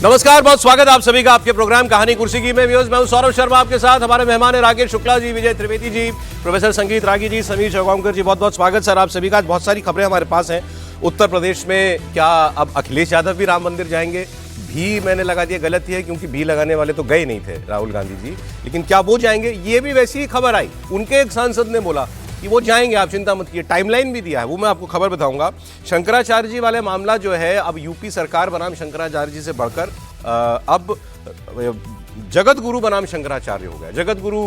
नमस्कार, बहुत स्वागत आप सभी का आपके प्रोग्राम कहानी कुर्सी की। मैं हूं सौरभ शर्मा, आपके साथ हमारे मेहमान है राकेश शुक्ला जी, विजय त्रिवेदी जी, प्रोफेसर संगीत रागी जी, समीर चौगांवकर जी। बहुत बहुत स्वागत सर आप सभी का। बहुत सारी खबरें हमारे पास हैं। उत्तर प्रदेश में क्या अब अखिलेश यादव भी राम मंदिर जाएंगे? भी मैंने लगा दिया, गलत ही है क्योंकि भी लगाने वाले तो गए नहीं थे राहुल गांधी जी, लेकिन क्या वो जाएंगे? ये भी वैसी ही खबर आई, उनके एक सांसद ने बोला कि वो जाएंगे, आप चिंता मत कीजिए। टाइमलाइन भी दिया है, वो मैं आपको खबर बताऊंगा। शंकराचार्य जी वाले मामला जो है, अब यूपी सरकार बनाम शंकराचार्य जी से बढ़कर अब जगत गुरु बनाम शंकराचार्य हो गया। जगत गुरु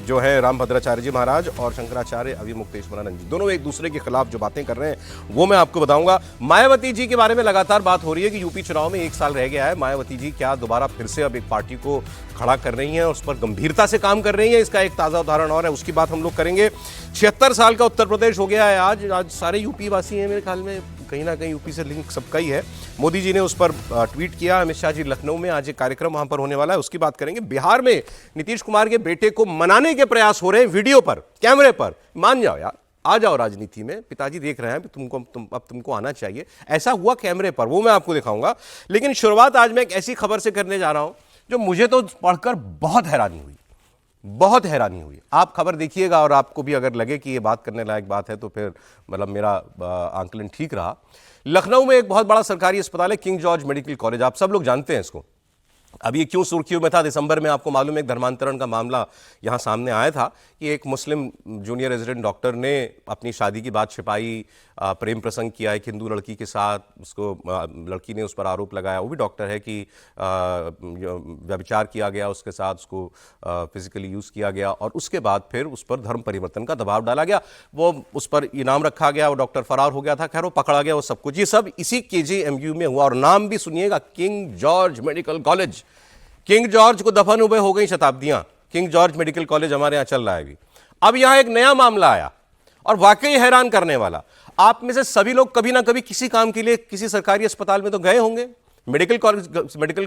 जो है रामभद्राचार्य जी महाराज और शंकराचार्य अभिमुक्तेश्वरानंद जी, दोनों एक दूसरे के खिलाफ जो बातें कर रहे हैं वो मैं आपको बताऊंगा। मायावती जी के बारे में लगातार बात हो रही है कि यूपी चुनाव में 1 साल रह गया है, मायावती जी क्या दोबारा फिर से अब एक पार्टी को खड़ा कर रही हैं, उस पर गंभीरता से काम कर रही हैं। इसका एक ताजा उदाहरण और है, उसकी बात हम लोग करेंगे। 76 साल का उत्तर प्रदेश हो गया है आज सारे यूपी वासी हैं मेरे ख्याल में, कहीं ना कहीं यूपी से लिंक सबका ही है। मोदी जी ने उस पर ट्वीट किया। अमित शाह जी लखनऊ में आज एक कार्यक्रम वहां पर होने वाला है, उसकी बात करेंगे। बिहार में नीतीश कुमार के बेटे को मनाने के प्रयास हो रहे हैं, वीडियो पर, कैमरे पर। मान जाओ यार, आ जाओ राजनीति में, पिताजी देख रहे हैं, अब तुमको आना चाहिए। ऐसा हुआ कैमरे पर, वो मैं आपको दिखाऊंगा। लेकिन शुरुआत आज मैं एक ऐसी खबर से करने जा रहा हूं जो मुझे तो पढ़कर बहुत हैरानी हुई। आप खबर देखिएगा और आपको भी अगर लगे कि ये बात करने लायक बात है तो फिर मतलब मेरा आंकलन ठीक रहा। लखनऊ में एक बहुत बड़ा सरकारी अस्पताल है, किंग जॉर्ज मेडिकल कॉलेज। आप सब लोग जानते हैं इसको। अब ये क्यों सुर्खियों में था? दिसंबर में आपको मालूम है एक धर्मांतरण का मामला यहां सामने आया था कि एक मुस्लिम जूनियर रेजिडेंट डॉक्टर ने अपनी शादी की बात छिपाई, प्रेम प्रसंग किया एक हिंदू लड़की के साथ। उसको लड़की ने उस पर आरोप लगाया, वो भी डॉक्टर है, कि व्यभिचार किया गया उसके साथ, उसको फिजिकली यूज़ किया गया और उसके बाद फिर उस पर धर्म परिवर्तन का दबाव डाला गया। वो उस पर इनाम रखा गया, वो डॉक्टर फरार हो गया था, खैर वो पकड़ा गया, वो सब कुछ। ये सब इसी KJMU में हुआ और नाम भी सुनिएगा, king George medical college. King George को दफन हुए हो गई शताब्दियां, किंग जॉर्ज मेडिकल कॉलेज हमारे यहां चल रहा है अभी। अब यहां एक नया मामला आया और वाकई हैरान करने वाला। आप में से सभी लोग कभी ना कभी किसी काम के लिए किसी सरकारी अस्पताल में तो गए होंगे, मेडिकल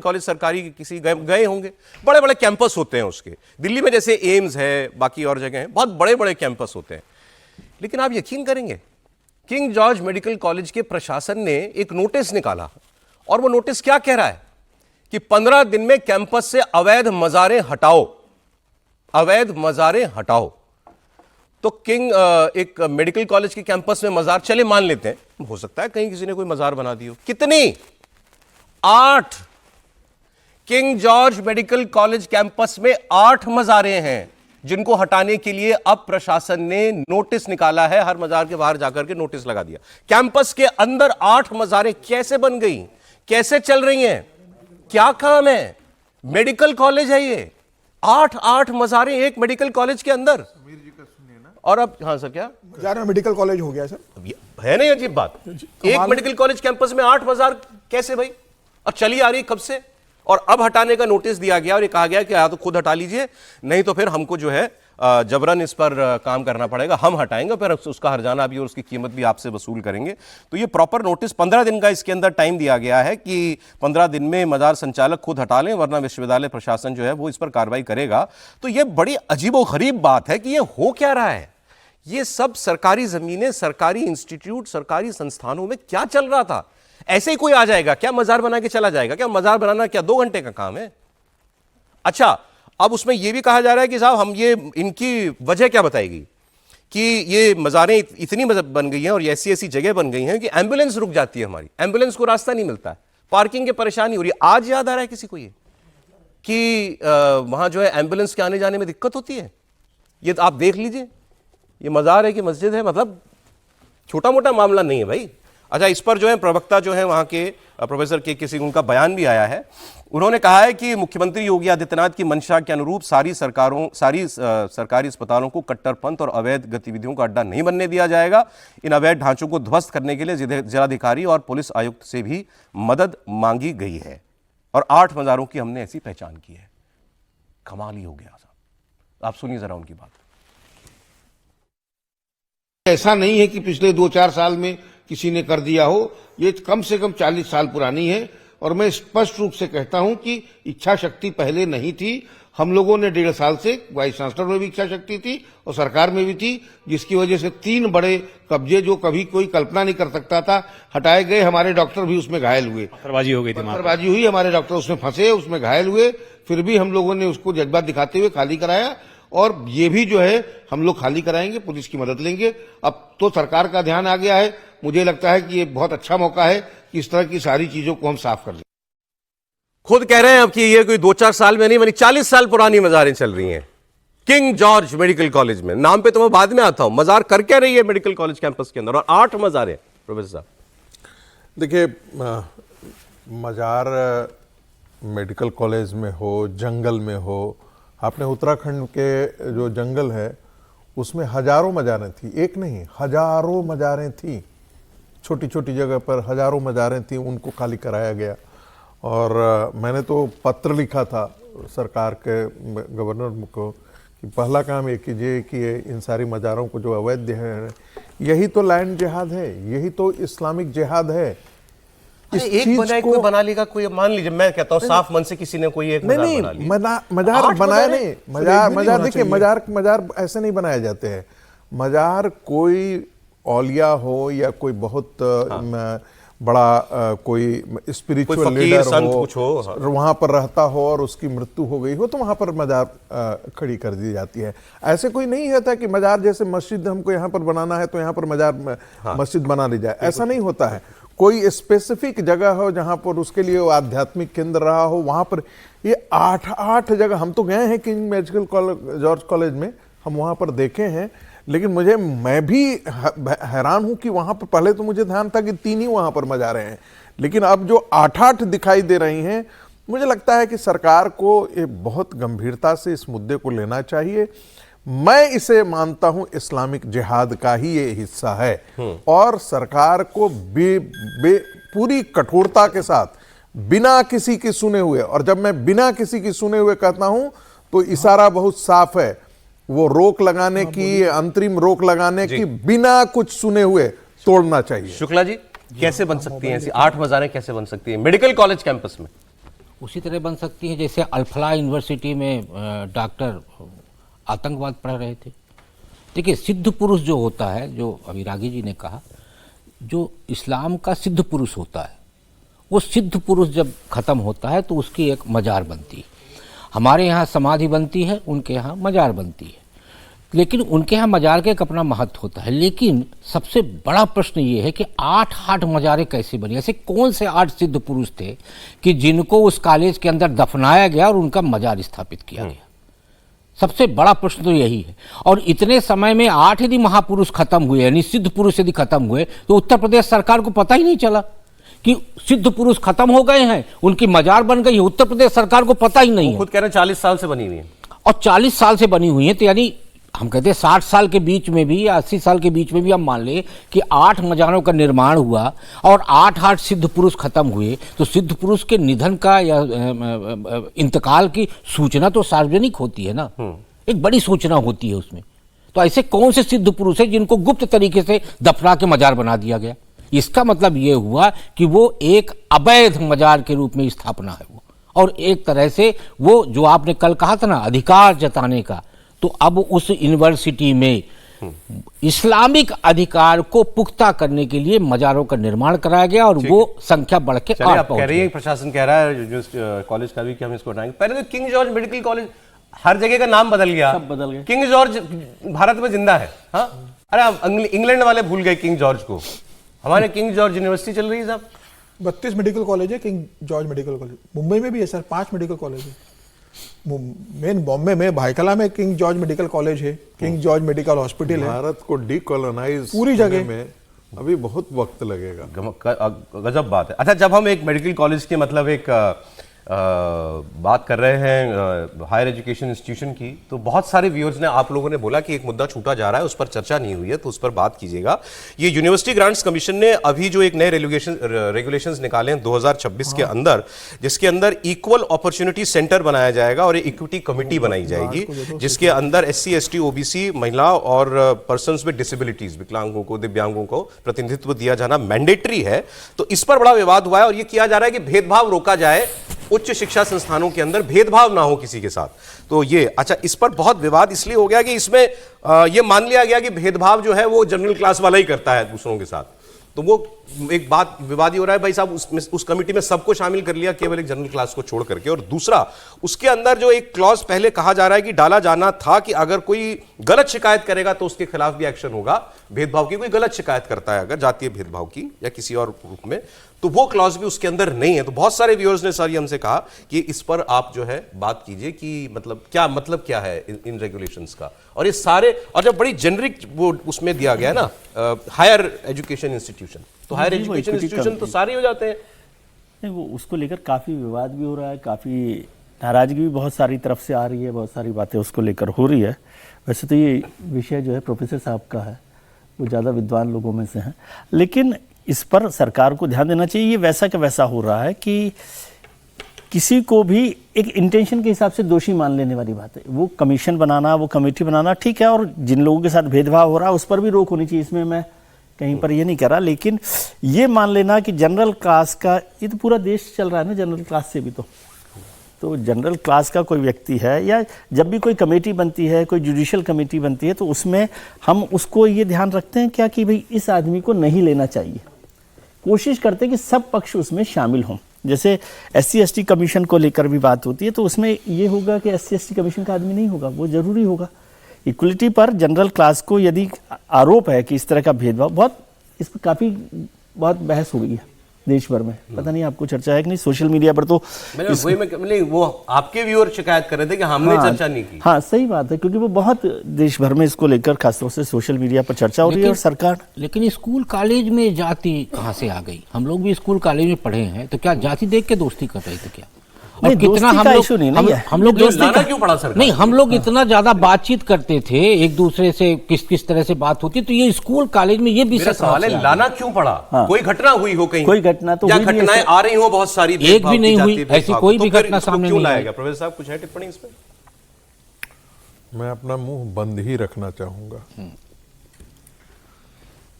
कॉलेज सरकारी किसी गए होंगे। बड़े बड़े कैंपस होते हैं उसके, दिल्ली में जैसे एम्स है, बाकी और जगह हैं, बहुत बड़े बड़े कैंपस होते हैं। लेकिन आप यकीन करेंगे, किंग जॉर्ज मेडिकल कॉलेज के प्रशासन ने एक नोटिस निकाला और वो नोटिस क्या कह रहा है कि 15 दिन में कैंपस से अवैध मजारें हटाओ। तो किंग एक मेडिकल कॉलेज के कैंपस में मजार, चले मान लेते हैं, हो सकता है कहीं किसी ने कोई मजार बना दी हो। कितनी? 8। King George medical college campus में 8 मजारें हैं जिनको हटाने के लिए अब प्रशासन ने नोटिस निकाला है। हर मजार के बाहर जाकर के नोटिस लगा दिया। कैंपस के अंदर 8 मजारें कैसे बन गई, कैसे चल रही हैं, क्या काम है? मेडिकल कॉलेज है ये, 8 मजारें एक मेडिकल कॉलेज के अंदर। और अब हाँ सर, क्या में मेडिकल कॉलेज हो गया सर? है नहीं अजीब बात? एक मेडिकल कॉलेज कैंपस में 8 मजार कैसे भाई? और चली आ रही कब से? और अब हटाने का नोटिस दिया गया और ये कहा गया कि या तो खुद हटा लीजिए, नहीं तो फिर हमको जो है जबरन इस पर काम करना पड़ेगा, हम हटाएंगे, फिर उसका हर्जाना भी और उसकी कीमत भी आपसे वसूल करेंगे। तो ये प्रॉपर नोटिस 15 दिन का इसके अंदर टाइम दिया गया है कि 15 दिन में मजार संचालक खुद हटा लें, वरना विश्वविद्यालय प्रशासन जो है वो इस पर कार्रवाई करेगा। तो ये बड़ी अजीबोगरीब बात है कि ये हो क्या रहा है। ये सब सरकारी जमीनें, सरकारी इंस्टीट्यूट, सरकारी संस्थानों में क्या चल रहा था? ऐसे ही कोई आ जाएगा क्या, मजार बना के चला जाएगा क्या? मजार बनाना क्या 2 घंटे का काम है? अच्छा, अब उसमें यह भी कहा जा रहा है कि साहब हम ये इनकी वजह क्या बताएगी कि ये मजारें इतनी बन गई हैं और ऐसी ऐसी जगह बन गई हैं कि एम्बुलेंस रुक जाती है, हमारी एम्बुलेंस को रास्ता नहीं मिलता है, पार्किंग की परेशानी हो रही है। आज याद आ रहा है किसी को ये कि वहां जो है एम्बुलेंस के आने जाने में दिक्कत होती है। ये तो आप देख लीजिए, ये मजार है कि मस्जिद है, मतलब छोटा मोटा मामला नहीं है भाई। अच्छा, इस पर जो है प्रवक्ता जो है वहां के प्रोफेसर के सिंह, उनका बयान भी आया है। उन्होंने कहा है कि मुख्यमंत्री योगी आदित्यनाथ की मंशा के अनुरूप सारी सरकारी अस्पतालों को कट्टरपंथ और अवैध गतिविधियों का अड्डा नहीं बनने दिया जाएगा। इन अवैध ढांचों को ध्वस्त करने के लिए जिलाधिकारी और पुलिस आयुक्त से भी मदद मांगी गई है और 8 मजारों की हमने ऐसी पहचान की है। कमाल ही हो गया साहब। आप सुनिए जरा उनकी बात। ऐसा नहीं है कि पिछले 2-4 साल में किसी ने कर दिया हो, ये कम से कम 40 साल पुरानी है। और मैं स्पष्ट रूप से कहता हूं कि इच्छा शक्ति पहले नहीं थी। हम लोगों ने 1.5 साल से वाइस चांसलर में भी इच्छा शक्ति थी और सरकार में भी थी, जिसकी वजह से 3 बड़े कब्जे जो कभी कोई कल्पना नहीं कर सकता था हटाए गए। हमारे डॉक्टर भी उसमें घायल हुए, पत्थरबाजी हो गई थी, पत्थरबाजी हुई, हमारे डॉक्टर उसमें फंसे, उसमें घायल हुए, फिर भी हम लोगों ने उसको जज्बा दिखाते हुए खाली कराया। और ये भी जो है हम लोग खाली कराएंगे, पुलिस की मदद लेंगे। अब तो सरकार का ध्यान आ गया है, मुझे लगता है कि ये बहुत अच्छा मौका है कि इस तरह की सारी चीजों को हम साफ कर लें। खुद कह रहे हैं अब कि ये कोई 2-4 साल में नहीं बनी, 40 साल पुरानी मजारें चल रही हैं किंग जॉर्ज मेडिकल कॉलेज में। नाम पे तो मैं बाद में आता हूं, मजार कर क्या रही है मेडिकल कॉलेज कैंपस के अंदर, और 8 मजारें। प्रोफेसर साहब देखिए, मजार मेडिकल कॉलेज में हो, जंगल में हो, आपने उत्तराखंड के जो जंगल है उसमें हजारों मजारें थी, एक नहीं हजारों मजारें थी, छोटी छोटी जगह पर हजारों मजारें थी, उनको खाली कराया गया। और मैंने तो पत्र लिखा था सरकार के गवर्नर को कि पहला काम ये कीजिए कि इन सारी मजारों को जो अवैध है, यही तो लैंड जिहाद है, यही तो इस्लामिक जिहाद है। एक बनाए कोई बना लेगा, कोई मान लीजिए मैं कहता हूं साफ मन से किसी ने कोई एक नहीं मजार बनाया नहीं, मजार देखिए, मजार ऐसे नहीं बनाए जाते हैं। मजार कोई औलिया हो या कोई बहुत बड़ा कोई स्पिरिचुअल लीडर हो, वहां पर रहता हो और उसकी मृत्यु हो गई हो तो वहां पर मजार खड़ी कर दी जाती है। ऐसे कोई नहीं होता कि मजार जैसे मस्जिद हमको यहाँ पर बनाना है तो यहाँ पर मजार मस्जिद बना ली जाए, ऐसा नहीं होता है। कोई स्पेसिफिक जगह हो जहां पर उसके लिए वो आध्यात्मिक केंद्र रहा हो, वहां पर ये 8 जगह हम तो गए हैं किंग मेडिकल जॉर्ज कॉलेज में, हम वहां पर देखे हैं। लेकिन मैं भी हैरान हूं कि वहां पर पहले तो मुझे ध्यान था कि 3 ही वहां पर मजारें हैं, लेकिन अब जो 8 दिखाई दे रही हैं, मुझे लगता है कि सरकार को ये बहुत गंभीरता से इस मुद्दे को लेना चाहिए। मैं इसे मानता हूं इस्लामिक जिहाद का ही ये हिस्सा है और सरकार को पूरी कठोरता के साथ बिना किसी की सुने हुए, और जब मैं बिना किसी की सुने हुए कहता हूं तो इशारा बहुत साफ है, वो रोक लगाने की, अंतरिम रोक लगाने की, बिना कुछ सुने हुए तोड़ना चाहिए। शुक्ला जी, कैसे बन सकती हैं ऐसी 8 मजारें, कैसे बन सकती हैं मेडिकल कॉलेज कैंपस में? उसी तरह बन सकती है जैसे अल्फला यूनिवर्सिटी में डॉक्टर आतंकवाद पढ़ रहे थे। देखिए, सिद्ध पुरुष जो होता है, जो अभी रागी जी ने कहा, जो इस्लाम का सिद्ध पुरुष होता है, वो सिद्ध पुरुष जब खत्म होता है तो उसकी एक मजार बनती है। हमारे यहाँ समाधि बनती है, उनके यहाँ मजार बनती है, लेकिन उनके यहाँ मजार का एक अपना महत्व होता है। लेकिन सबसे बड़ा प्रश्न ये है कि 8 मजारें कैसे बनी? ऐसे कौन से 8 सिद्ध पुरुष थे कि जिनको उस कॉलेज के अंदर दफनाया गया और उनका मजार स्थापित किया गया? सबसे बड़ा प्रश्न तो यही है। और इतने समय में 8 यदि महापुरुष खत्म हुए, यानी सिद्ध पुरुष यदि खत्म हुए, तो उत्तर प्रदेश सरकार को पता ही नहीं चला कि सिद्ध पुरुष खत्म हो गए हैं, उनकी मजार बन गई है। उत्तर प्रदेश सरकार को पता ही नहीं है। खुद कह रहे हैं 40 साल से बनी हुई है, और 40 साल से बनी हुई है, तो यानी हम कहते हैं 60 साल के बीच में भी या 80 साल के बीच में भी हम मान ले कि 8 मजारों का निर्माण हुआ और 8 सिद्ध पुरुष खत्म हुए, तो सिद्ध पुरुष के निधन का या इंतकाल की सूचना तो सार्वजनिक होती है ना, एक बड़ी सूचना होती है उसमें। तो ऐसे कौन से सिद्ध पुरुष है जिनको गुप्त तरीके से दफना के मजार बना दिया गया? इसका मतलब यह हुआ कि वो एक अवैध मजार के रूप में स्थापना है वो, और एक तरह से वो जो आपने कल कहा था ना, अधिकार जताने का, तो अब उस यूनिवर्सिटी में इस्लामिक अधिकार को पुख्ता करने के लिए मजारों का निर्माण कराया गया और वो संख्या बढ़ के 8 कह रही है, प्रशासन कह रहा है कॉलेज का भी कि हम इसको हटाएंगे। पहले तो किंग जॉर्ज मेडिकल कॉलेज, हर जगह का नाम बदल गया, सब बदल गया। किंग जॉर्ज भारत में जिंदा है। हाँ, अरे इंग्लैंड वाले भूल गए किंग जॉर्ज को, हमारे किंग जॉर्ज यूनिवर्सिटी चल रही है साहब। 32 मेडिकल कॉलेज है king George medical college. Mumbai में भी है सर 5 मेडिकल कॉलेज है। मेन बॉम्बे में भाईकला में किंग जॉर्ज मेडिकल कॉलेज है, किंग जॉर्ज मेडिकल हॉस्पिटल है। भारत को डीकोलोनाइज पूरी जगह में अभी बहुत वक्त लगेगा। गजब बात है। अच्छा, जब हम एक मेडिकल कॉलेज के मतलब एक बात कर रहे हैं हायर एजुकेशन इंस्टीट्यूशन की, तो बहुत सारे व्यूअर्स ने, आप लोगों ने बोला कि एक मुद्दा छूटा जा रहा है, उस पर चर्चा नहीं हुई है, तो उस पर बात कीजिएगा। ये यूनिवर्सिटी ग्रांट्स कमीशन ने अभी जो एक नए रेगुलेशंस निकाले हैं 2026 के अंदर, जिसके अंदर इक्वल अपॉर्चुनिटी सेंटर बनाया जाएगा और इक्विटी कमेटी बनाई जाएगी, जिसके अंदर SC ST OBC महिला और पर्सन्स विद डिसेबिलिटीज, विकलांगों को, दिव्यांगों को प्रतिनिधित्व दिया जाना मैंडेटरी है। तो इस पर बड़ा विवाद हुआ है और यह किया जा रहा है कि भेदभाव रोका जाए उच्च शिक्षा संस्थानों के अंदर भेदभाव ना हो किसी के साथ। तो ये अच्छा, इस पर बहुत विवाद इसलिए हो गया कि इसमें ये मान लिया गया कि भेदभाव जो है वो जनरल क्लास वाला ही करता है दूसरों के साथ। तो वो एक बात विवादी हो रहा है भाई साहब, उस कमेटी में सबको शामिल कर लिया केवल एक जनरल क्लास को छोड़ करके। और दूसरा, उसके अंदर जो एक क्लॉज पहले कहा जा रहा है कि डाला जाना था कि अगर कोई गलत शिकायत करेगा तो उसके खिलाफ भी एक्शन होगा, भेदभाव की कोई गलत शिकायत करता है अगर जातीय भेदभाव की या किसी और रूप में, तो वो क्लॉज भी उसके अंदर नहीं है। तो बहुत सारे व्यूअर्स ने सर हमसे कहा कि इस पर आप जो है बात कीजिए कि मतलब क्या है इन रेगुलेशंस का। और ये सारे, और जब बड़ी जेनरिक वो उसमें दिया गया ना हायर एजुकेशन इंस्टीट्यूशन, तो हायर एजुकेशन इंस्टीट्यूशन तो सारे हो जाते हैं। नहीं, वो उसको लेकर काफ़ी विवाद भी हो रहा है, काफ़ी नाराज़गी भी बहुत सारी तरफ से आ रही है, बहुत सारी बातें उसको लेकर हो रही है। वैसे तो ये विषय जो है प्रोफेसर साहब का है, वो ज़्यादा विद्वान लोगों में से हैं, लेकिन इस पर सरकार को ध्यान देना चाहिए। ये वैसा का वैसा हो रहा है कि किसी को भी एक इंटेंशन के हिसाब से दोषी मान लेने वाली बात है। वो कमीशन बनाना, वो कमेटी बनाना ठीक है, और जिन लोगों के साथ भेदभाव हो रहा है उस पर भी रोक होनी चाहिए, इसमें मैं कहीं पर ये नहीं कह रहा। लेकिन ये मान लेना कि जनरल क्लास का, ये तो पूरा देश चल रहा है ना जनरल क्लास से भी, तो जनरल क्लास का कोई व्यक्ति है, या जब भी कोई कमेटी बनती है, कोई जुडिशियल कमेटी बनती है, तो उसमें हम उसको ये ध्यान रखते हैं क्या कि भाई इस आदमी को नहीं लेना चाहिए। कोशिश करते हैं कि सब पक्ष उसमें शामिल हों। जैसे SC/ST कमीशन को लेकर भी बात होती है, तो उसमें ये होगा कि SC/ST कमीशन का आदमी नहीं होगा, वो जरूरी होगा। इक्वलिटी पर जनरल क्लास को यदि आरोप है कि इस तरह का भेदभाव, बहुत इस पर काफ़ी बहुत बहस हो गई है देश भर में, पता नहीं आपको चर्चा है कि नहीं, सोशल मीडिया पर तो वो आपके व्यूअर शिकायत कर रहे थे कि हमने चर्चा नहीं की। हाँ सही बात है, क्योंकि वो बहुत देश भर में इसको लेकर खासतौर से सोशल मीडिया पर चर्चा हो रही है। और सरकार, लेकिन स्कूल कॉलेज में जाति कहाँ से आ गई? हम लोग भी स्कूल कॉलेज में पढ़े हैं, तो क्या जाति देख के दोस्ती कर रहे थे क्या? और कितना हम लोग लाना क्यों पड़ा सरकार? नहीं, हम लोग इतना ज्यादा बातचीत करते थे एक दूसरे से, किस तरह से बात होती, तो ये स्कूल कॉलेज में ये भी सवाल है, लाना क्यों पड़ा? कोई घटना हुई हो कहीं? कोई घटना तो या घटनाएं आ रही हो बहुत सारी, एक भी नहीं हुई, ऐसी कोई भी घटना सामने नहीं आई। प्रोफेसर साहब कुछ है टिप्पणी इस पे? मैं अपना मुंह बंद ही रखना चाहूंगा,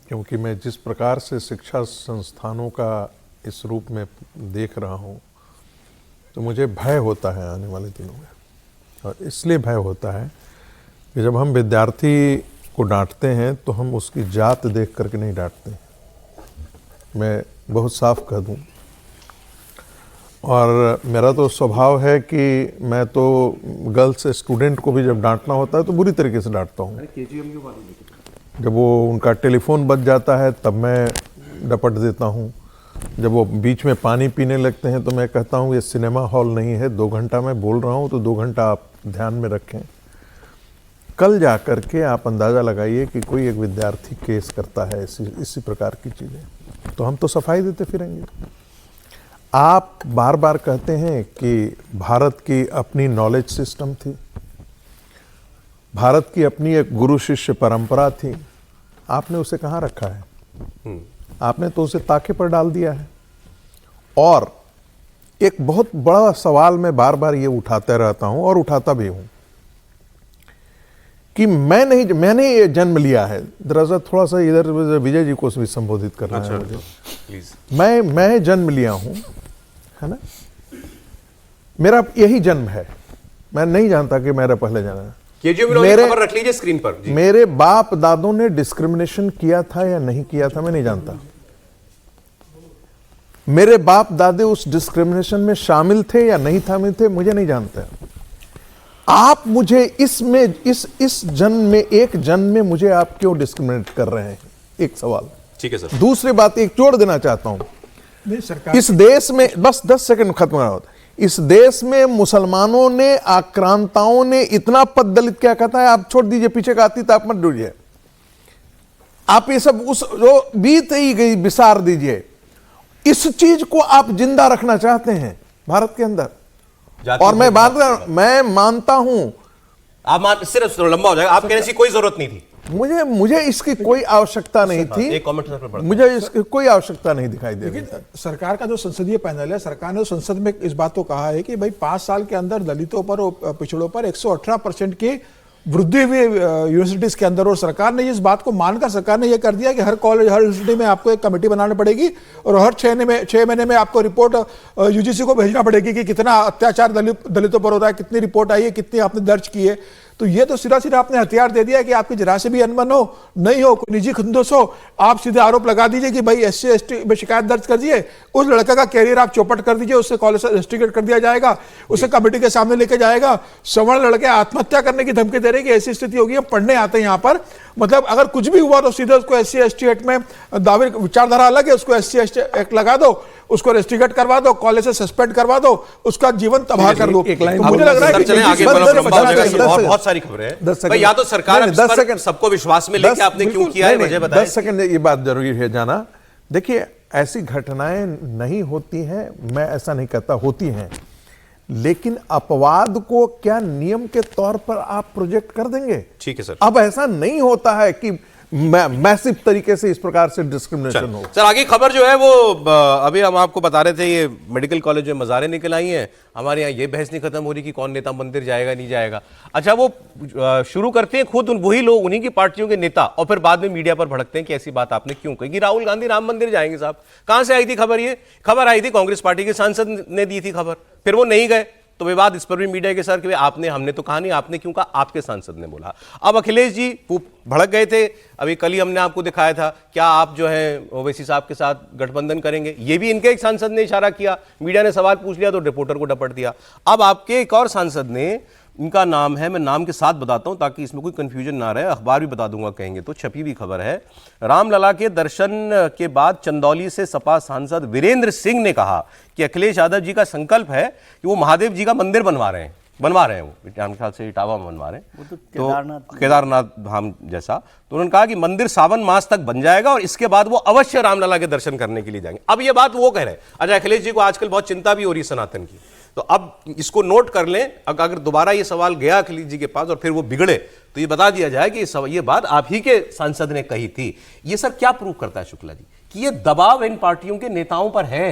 क्योंकि मैं जिस प्रकार से शिक्षा संस्थानों का इस रूप में देख रहा हूं, तो मुझे भय होता है आने वाले दिनों में। और इसलिए भय होता है कि जब हम विद्यार्थी को डांटते हैं तो हम उसकी जात देख करके नहीं डांटते। मैं बहुत साफ कह दूं, और मेरा तो स्वभाव है कि मैं तो गर्ल्स स्टूडेंट को भी जब डांटना होता है तो बुरी तरीके से डांटता हूं। जब वो उनका टेलीफोन बज जाता है तब मैं डपट देता हूं। जब वो बीच में पानी पीने लगते हैं तो मैं कहता हूँ ये सिनेमा हॉल नहीं है, 2 घंटा मैं बोल रहा हूँ तो 2 घंटा आप ध्यान में रखें। कल जा कर के आप अंदाज़ा लगाइए कि कोई एक विद्यार्थी केस करता है इसी प्रकार की चीज़ें, तो हम तो सफाई देते फिरेंगे। आप बार बार कहते हैं कि भारत की अपनी नॉलेज सिस्टम थी, भारत की अपनी एक गुरु शिष्य परंपरा थी, आपने उसे कहाँ रखा है? आपने तो उसे ताके पर डाल दिया है। और एक बहुत बड़ा सवाल मैं बार बार ये उठाते रहता हूं और उठाता भी हूं कि मैंने ये जन्म लिया है। दरअसल थोड़ा सा इधर विजय जी को भी संबोधित करना है मुझे, प्लीज। मैं जन्म लिया हूं, है ना, मेरा यही जन्म है। मैं नहीं जानता कि मेरा पहले जन्म है। खबर रख लीजिए स्क्रीन पर जी। मेरे बाप दादों ने डिस्क्रिमिनेशन किया था या नहीं किया था मैं नहीं जानता। मेरे बाप दादे उस डिस्क्रिमिनेशन में शामिल थे या नहीं शामिल थे मुझे नहीं जानते। आप मुझे इसमें इस जन्म में, एक जन्म में मुझे आप क्यों डिस्क्रिमिनेट कर रहे हैं? एक सवाल। ठीक है सर। दूसरी बात एक जोड़ देना चाहता हूं, इस देश में बस 10 सेकंड खत्म हो रहा होता, इस देश में मुसलमानों ने, आक्रांताओं ने इतना पद दलित क्या कहता है, आप छोड़ दीजिए, पीछे का अतीत आप मत ढूंढिए, आप ये सब उस जो बीत ही गई विसार दीजिए। इस चीज को आप जिंदा रखना चाहते हैं भारत के अंदर। और मैं मानता हूं, आप सिर्फ लंबा हो जाएगा, आप कहने की कोई जरूरत नहीं थी। मुझे इसकी कोई आवश्यकता नहीं थी। एक कमेंट पर मुझे इसकी कोई आवश्यकता नहीं दिखाई दे रही। सरकार का जो संसदीय पैनल है, सरकार ने संसद में इस बात को कहा है कि भाई 5 साल के अंदर दलितों पर और पिछड़ों पर 118% के वृद्धि हुई यूनिवर्सिटीज के अंदर, और सरकार ने इस बात को मानकर सरकार ने यह कर दिया कि हर कॉलेज, हर यूनिवर्सिटी में आपको एक कमेटी बनानी पड़ेगी और हर 6 महीने में आपको रिपोर्ट यूजीसी को भेजना पड़ेगी कि कितना अत्याचार दलितों पर हो रहा है, कितनी रिपोर्ट आई है, कितनी आपने दर्ज की है। तो ये तो सीधा आपने हथियार दे दिया कि आपकी जरा से भी अनबन हो, नहीं हो, कोई निजी खुंदस हो, आप सीधे आरोप लगा दीजिए कि भाई SC ST में शिकायत दर्ज कर दिए, उस लड़का का कैरियर आप चौपट कर दीजिए, उससे कॉलेज से रेस्ट्रिक्ट कर दिया जाएगा, उसे कमेटी के सामने लेके जाएगा। सवर्ण लड़के आत्महत्या करने की धमकी दे रहे कि ऐसी स्थिति होगी। हम पढ़ने आते हैं यहाँ पर, मतलब अगर कुछ भी हुआ तो सीधे उसको SC ST एक्ट में दावे, विचारधारा अलग है, उसको SC ST एक्ट लगा दो, उसको रेस्ट्रिक्ट करवा दो, कॉलेज से सस्पेंड करवा दो, उसका जीवन तबाह कर दो। तो मुझे लग रहा है कि बहुत सारी खबरें हैं भाई, या तो सरकार अब इस पर सबको विश्वास में लेके आपने क्यों किया है, मुझे बताएं। 10 सेकंड ये बात जरूरी है जाना। देखिए, ऐसी घटनाएं नहीं होती हैं, मैं ऐसा नहीं कहता, होती हैं, लेकिन अपवाद को क्या नियम के तौर पर आप प्रोजेक्ट कर देंगे? ठीक है सर। अब ऐसा नहीं होता है कि मैसिव तरीके से इस प्रकार से डिस्क्रिमिनेशन हो। सर आगे खबर जो है वो अभी हम आपको बता रहे थे, ये मेडिकल कॉलेज में मज़ारें निकल आई हैं। हमारे यहाँ ये बहस नहीं खत्म हो रही कि कौन नेता मंदिर जाएगा नहीं जाएगा। अच्छा, वो शुरू करते हैं खुद वही लोग, उन्हीं की पार्टियों के नेता, और फिर बाद में मीडिया पर भड़कते हैं कि ऐसी बात आपने क्यों कही कि राहुल गांधी राम मंदिर जाएंगे। साहब, कहां से आई थी खबर? ये खबर आई थी कांग्रेस पार्टी के सांसद ने दी थी खबर, फिर वो नहीं गए तो विवाद इस पर भी मीडिया के सर कि आपने, हमने तो कहा नहीं, आपने क्यों कहा? आपके सांसद ने बोला। अब अखिलेश जी वो भड़क गए थे। अभी कल ही हमने आपको दिखाया था, क्या आप जो है ओवैसी साहब के साथ गठबंधन करेंगे? ये भी इनके एक सांसद ने इशारा किया, मीडिया ने सवाल पूछ लिया तो रिपोर्टर को डपट दिया। अब आपके एक और सांसद ने, इनका नाम है, मैं नाम के साथ बताता हूं ताकि इसमें कोई कंफ्यूजन ना रहे, अखबार भी बता दूंगा कहेंगे तो, छपी हुई खबर है। रामलला के दर्शन के बाद चंदौली से सपा सांसद वीरेंद्र सिंह ने कहा कि अखिलेश यादव जी का संकल्प है कि वो महादेव जी का मंदिर बनवा रहे हैं वो मेरे ख्याल से इटावा में बनवा रहे हैं, तो केदारनाथ धाम जैसा। तो उन्होंने कहा कि मंदिर सावन मास तक बन जाएगा और इसके बाद वो अवश्य रामलला के दर्शन करने के लिए जाएंगे। अब ये बात वो कह रहे हैं। अच्छा, अखिलेश जी को आजकल बहुत चिंता भी हो रही है सनातन की, तो अब इसको नोट कर लें। अगर दोबारा ये सवाल गया अखिलेश जी के पास और फिर वो बिगड़े तो ये बता दिया जाए कि ये बात आप ही के सांसद ने कही थी। ये सर क्या प्रूव करता है शुक्ला जी कि ये दबाव इन पार्टियों के नेताओं पर है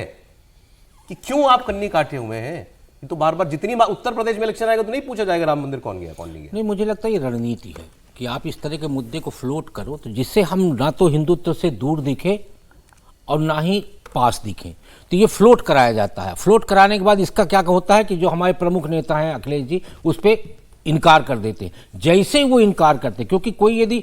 कि क्यों आप कन्नी काटे हुए हैं? तो बार बार जितनी बार उत्तर प्रदेश में इलेक्शन आएगा तो नहीं पूछा जाएगा राम मंदिर कौन गया कौन नहीं गया? नहीं, मुझे लगता है ये रणनीति है कि आप इस तरह के मुद्दे को फ्लोट करो तो जिससे हम ना तो हिंदुत्व से दूर दिखे और ना ही पास दिखें। तो ये फ्लोट कराया जाता है। फ्लोट कराने के बाद इसका क्या होता है कि जो हमारे प्रमुख नेता हैं अखिलेश जी, उस पर इनकार कर देते हैं। जैसे वो इनकार करते, क्योंकि कोई यदि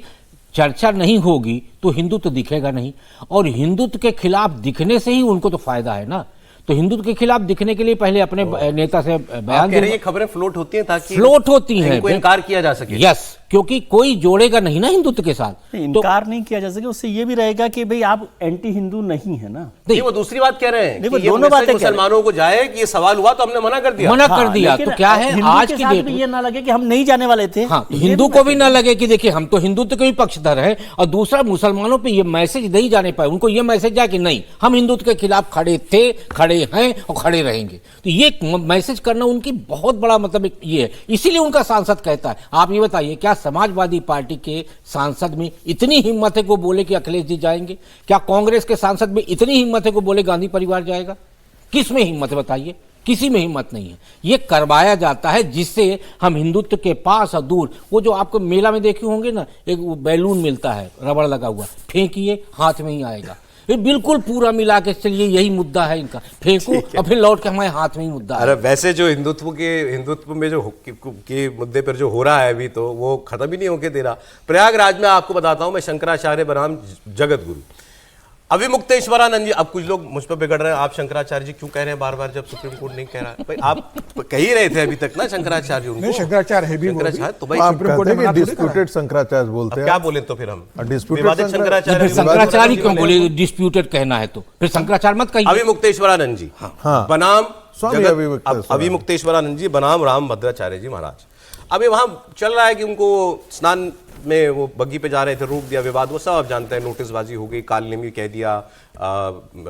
चर्चा नहीं होगी तो हिंदुत्व दिखेगा नहीं, और हिंदुत्व के खिलाफ दिखने से ही उनको तो फायदा है ना। तो हिंदुत्व के खिलाफ दिखने के लिए पहले अपने नेता से बयान कह रहे हैं खबरें फ्लोट होती हैं ताकि फ्लोट होती हैं, इनको इनकार किया जा सके। यस, क्योंकि कोई जोड़ेगा नहीं ना हिंदुत्व के साथ। इनकार नहीं किया जा सके, उससे ये भी रहेगा कि भाई आप एंटी हिंदू नहीं है ना। नहीं, वो दूसरी बात कह रहे हैं नहीं, कि वो ये दोनों बातें मुसलमानों को जाए कि ये सवाल हुआ तो हमने मना कर दिया। मना कर दिया तो क्या है, आज की डेट में ये ना लगे कि हम नहीं जाने वाले थे। हाँ, हिंदू को भी ना लगे कि देखिए हम तो हिंदुत्व के भी पक्षधर हैं, और दूसरा मुसलमानों पे ये मैसेज नहीं जाने पाए, उनको ये मैसेज जाए कि नहीं हम हिंदुत्व के खिलाफ खड़े थे, खड़े हैं और खड़े रहेंगे। तो ये मैसेज करना उनकी बहुत बड़ा मतलब ये है, इसीलिए उनका सांसद कहता है। आप ये बताइए, क्या समाजवादी पार्टी के सांसद में इतनी हिम्मत है को बोले कि अखिलेश जी जाएंगे? क्या कांग्रेस के सांसद में इतनी हिम्मत है को बोले गांधी परिवार जाएगा? किस में हिम्मत है बताइए? किसी में हिम्मत नहीं है। ये करवाया जाता है जिससे हम हिंदुत्व के पास और दूर, वो जो आपको मेला में देखे होंगे ना, एक बैलून मिलता है रबड़ लगा हुआ, फेंकिए हाथ में ही आएगा। ये बिल्कुल पूरा मिला के चलिए, यही मुद्दा है इनका, फेंको और फिर लौट के हमारे हाथ में ही मुद्दा है। अरे वैसे जो हिंदुत्व में जो के मुद्दे पर जो हो रहा है अभी, तो वो खत्म ही नहीं होके दे रहा। प्रयागराज में आपको बताता हूं मैं, शंकराचार्य बनाम जगत गुरु अविमुक्तेश्वरानंद जी। अब कुछ लोग मुझ पर बिगड़ रहे हैं, आप शंकराचार्य जी क्यों कह रहे हैं बार बार जब सुप्रीम कोर्ट नहीं कह रहा है? भाई आप कह ही रहे थे अभी तक ना शंकराचार्य उनको। नहीं, शंकराचार्य है भी, शंकराचार्य तो भाई आप कहते हैं कि डिस्प्यूटेड शंकराचार्य बोलते हैं। क्या बोले तो फिर हम डिस्प्यूटेड शंकराचार्य शंकराचार्य क्यों बोले? डिस्प्यूटेड कहना है तो फिर शंकराचार्य मत कहिए। अविमुक्तेश्वरानंद जी बनाम स्वामी अविमुक्तेश्वरानंद जी बनाम राम भद्राचार्य जी महाराज। अभी वहां चल रहा है कि उनको स्नान में वो बग्गी पे जा रहे थे, रोक दिया, विवाद वो सब आप जानते हैं, नोटिसबाजी हो गई, कालनेमी कह दिया,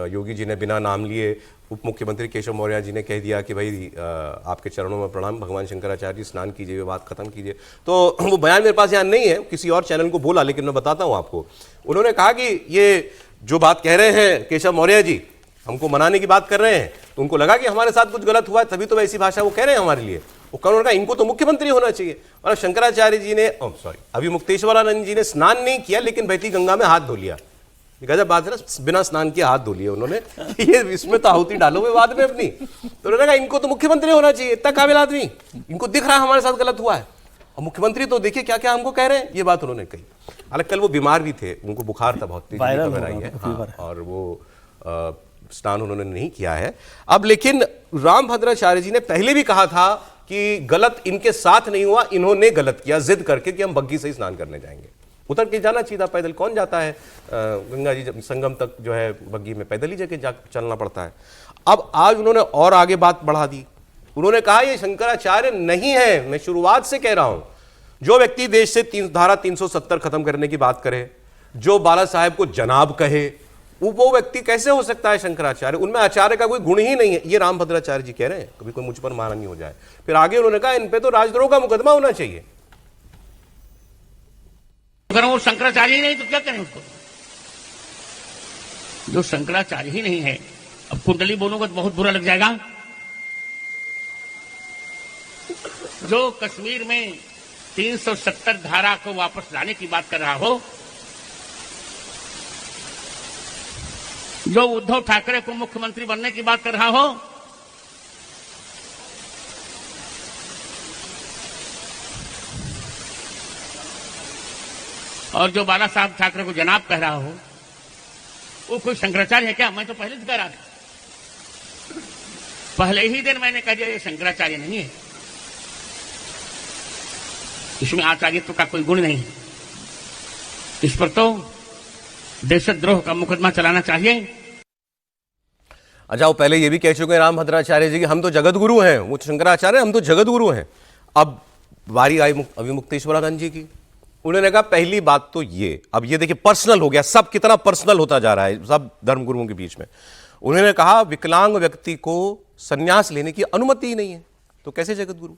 योगी जी ने बिना नाम लिए, उप मुख्यमंत्री केशव मौर्य जी ने कह दिया कि भाई आपके चरणों में प्रणाम, भगवान शंकराचार्य जी स्नान कीजिए, विवाद खत्म कीजिए। तो वो बयान मेरे पास यहाँ नहीं है, किसी और चैनल को बोला, लेकिन मैं बताता हूँ आपको। उन्होंने कहा कि ये जो बात कह रहे हैं केशव मौर्य जी, हमको मनाने की बात कर रहे हैं, तो उनको लगा कि हमारे साथ कुछ गलत हुआ है, तभी तो वैसी भाषा वो कह रहे हैं हमारे लिए। उन्होंने कहा इनको तो मुख्यमंत्री होना चाहिए। और शंकराचार्य जी ने अभी मुक्तेश्वरानंद जी ने स्नान नहीं किया लेकिन बहती गंगा में हाथ धो लिया। गजब बात है ना, बिना स्नान किए हाथ धो लिए उन्होंने। ये इसमें तो आहुति डालोगे बाद में अपनी। तो उन्होंने कहा इनको तो मुख्यमंत्री होना चाहिए, इतना काबिल आदमी, इनको दिख रहा है हमारे साथ गलत हुआ है, और मुख्यमंत्री तो देखिए क्या क्या हमको कह रहे हैं। ये बात उन्होंने कही। हालांकि कल वो बीमार भी थे, उनको बुखार था बहुत तेज, खबर आई है। हाँ, और वो स्नान उन्होंने नहीं किया है अब। लेकिन रामभद्राचार्य जी ने पहले भी कहा था कि गलत इनके साथ नहीं हुआ, इन्होंने गलत किया जिद करके कि हम बग्गी से ही स्नान करने जाएंगे। उतर के जाना चाहिए था, पैदल कौन जाता है गंगा जी संगम तक, जो है बग्गी में पैदल ही जाके चलना पड़ता है। अब आज उन्होंने और आगे बात बढ़ा दी। उन्होंने कहा ये शंकराचार्य नहीं है, मैं शुरुआत से कह रहा हूं, जो व्यक्ति देश से धारा 370 खत्म करने की बात करे, जो बाला साहेब को जनाब कहे, वो व्यक्ति कैसे हो सकता है शंकराचार्य? उनमें आचार्य का कोई गुण ही नहीं है। ये रामभद्राचार्य जी कह रहे हैं, कभी कोई मुझ पर माना नहीं हो जाए। फिर आगे उन्होंने कहा इन पे तो राजद्रोह का मुकदमा होना चाहिए। अगर वो शंकराचार्य ही नहीं तो क्या करें उसको? जो शंकराचार्य ही नहीं है, अब कुंडली बोलूंगा तो बहुत बुरा लग जाएगा। जो कश्मीर में 370 धारा को वापस लाने की बात कर रहा हो, जो उद्धव ठाकरे को मुख्यमंत्री बनने की बात कर रहा हो, और जो बाला साहब ठाकरे को जनाब कह रहा हो, वो कोई शंकराचार्य है क्या? मैं तो पहले से कह रहा था, पहले ही दिन मैंने कह दिया ये शंकराचार्य नहीं है, इसमें आचार्यत्व का कोई गुण नहीं है। इस पर तो देशद्रोह का मुकदमा चलाना चाहिए। अच्छा, वो पहले ये भी कह चुके हैं रामभद्राचार्य जी कि हम तो जगत गुरु हैं, वो शंकराचार्य हम तो जगत गुरु हैं। अब बारी आई अभी मुक्तेश्वरानंद जी की। उन्होंने कहा पहली बात तो ये, अब ये देखिए पर्सनल हो गया, सब कितना पर्सनल होता जा रहा है सब धर्मगुरुओं के बीच में। उन्होंने कहा विकलांग व्यक्ति को संन्यास लेने की अनुमति ही नहीं है, तो कैसे जगत गुरु?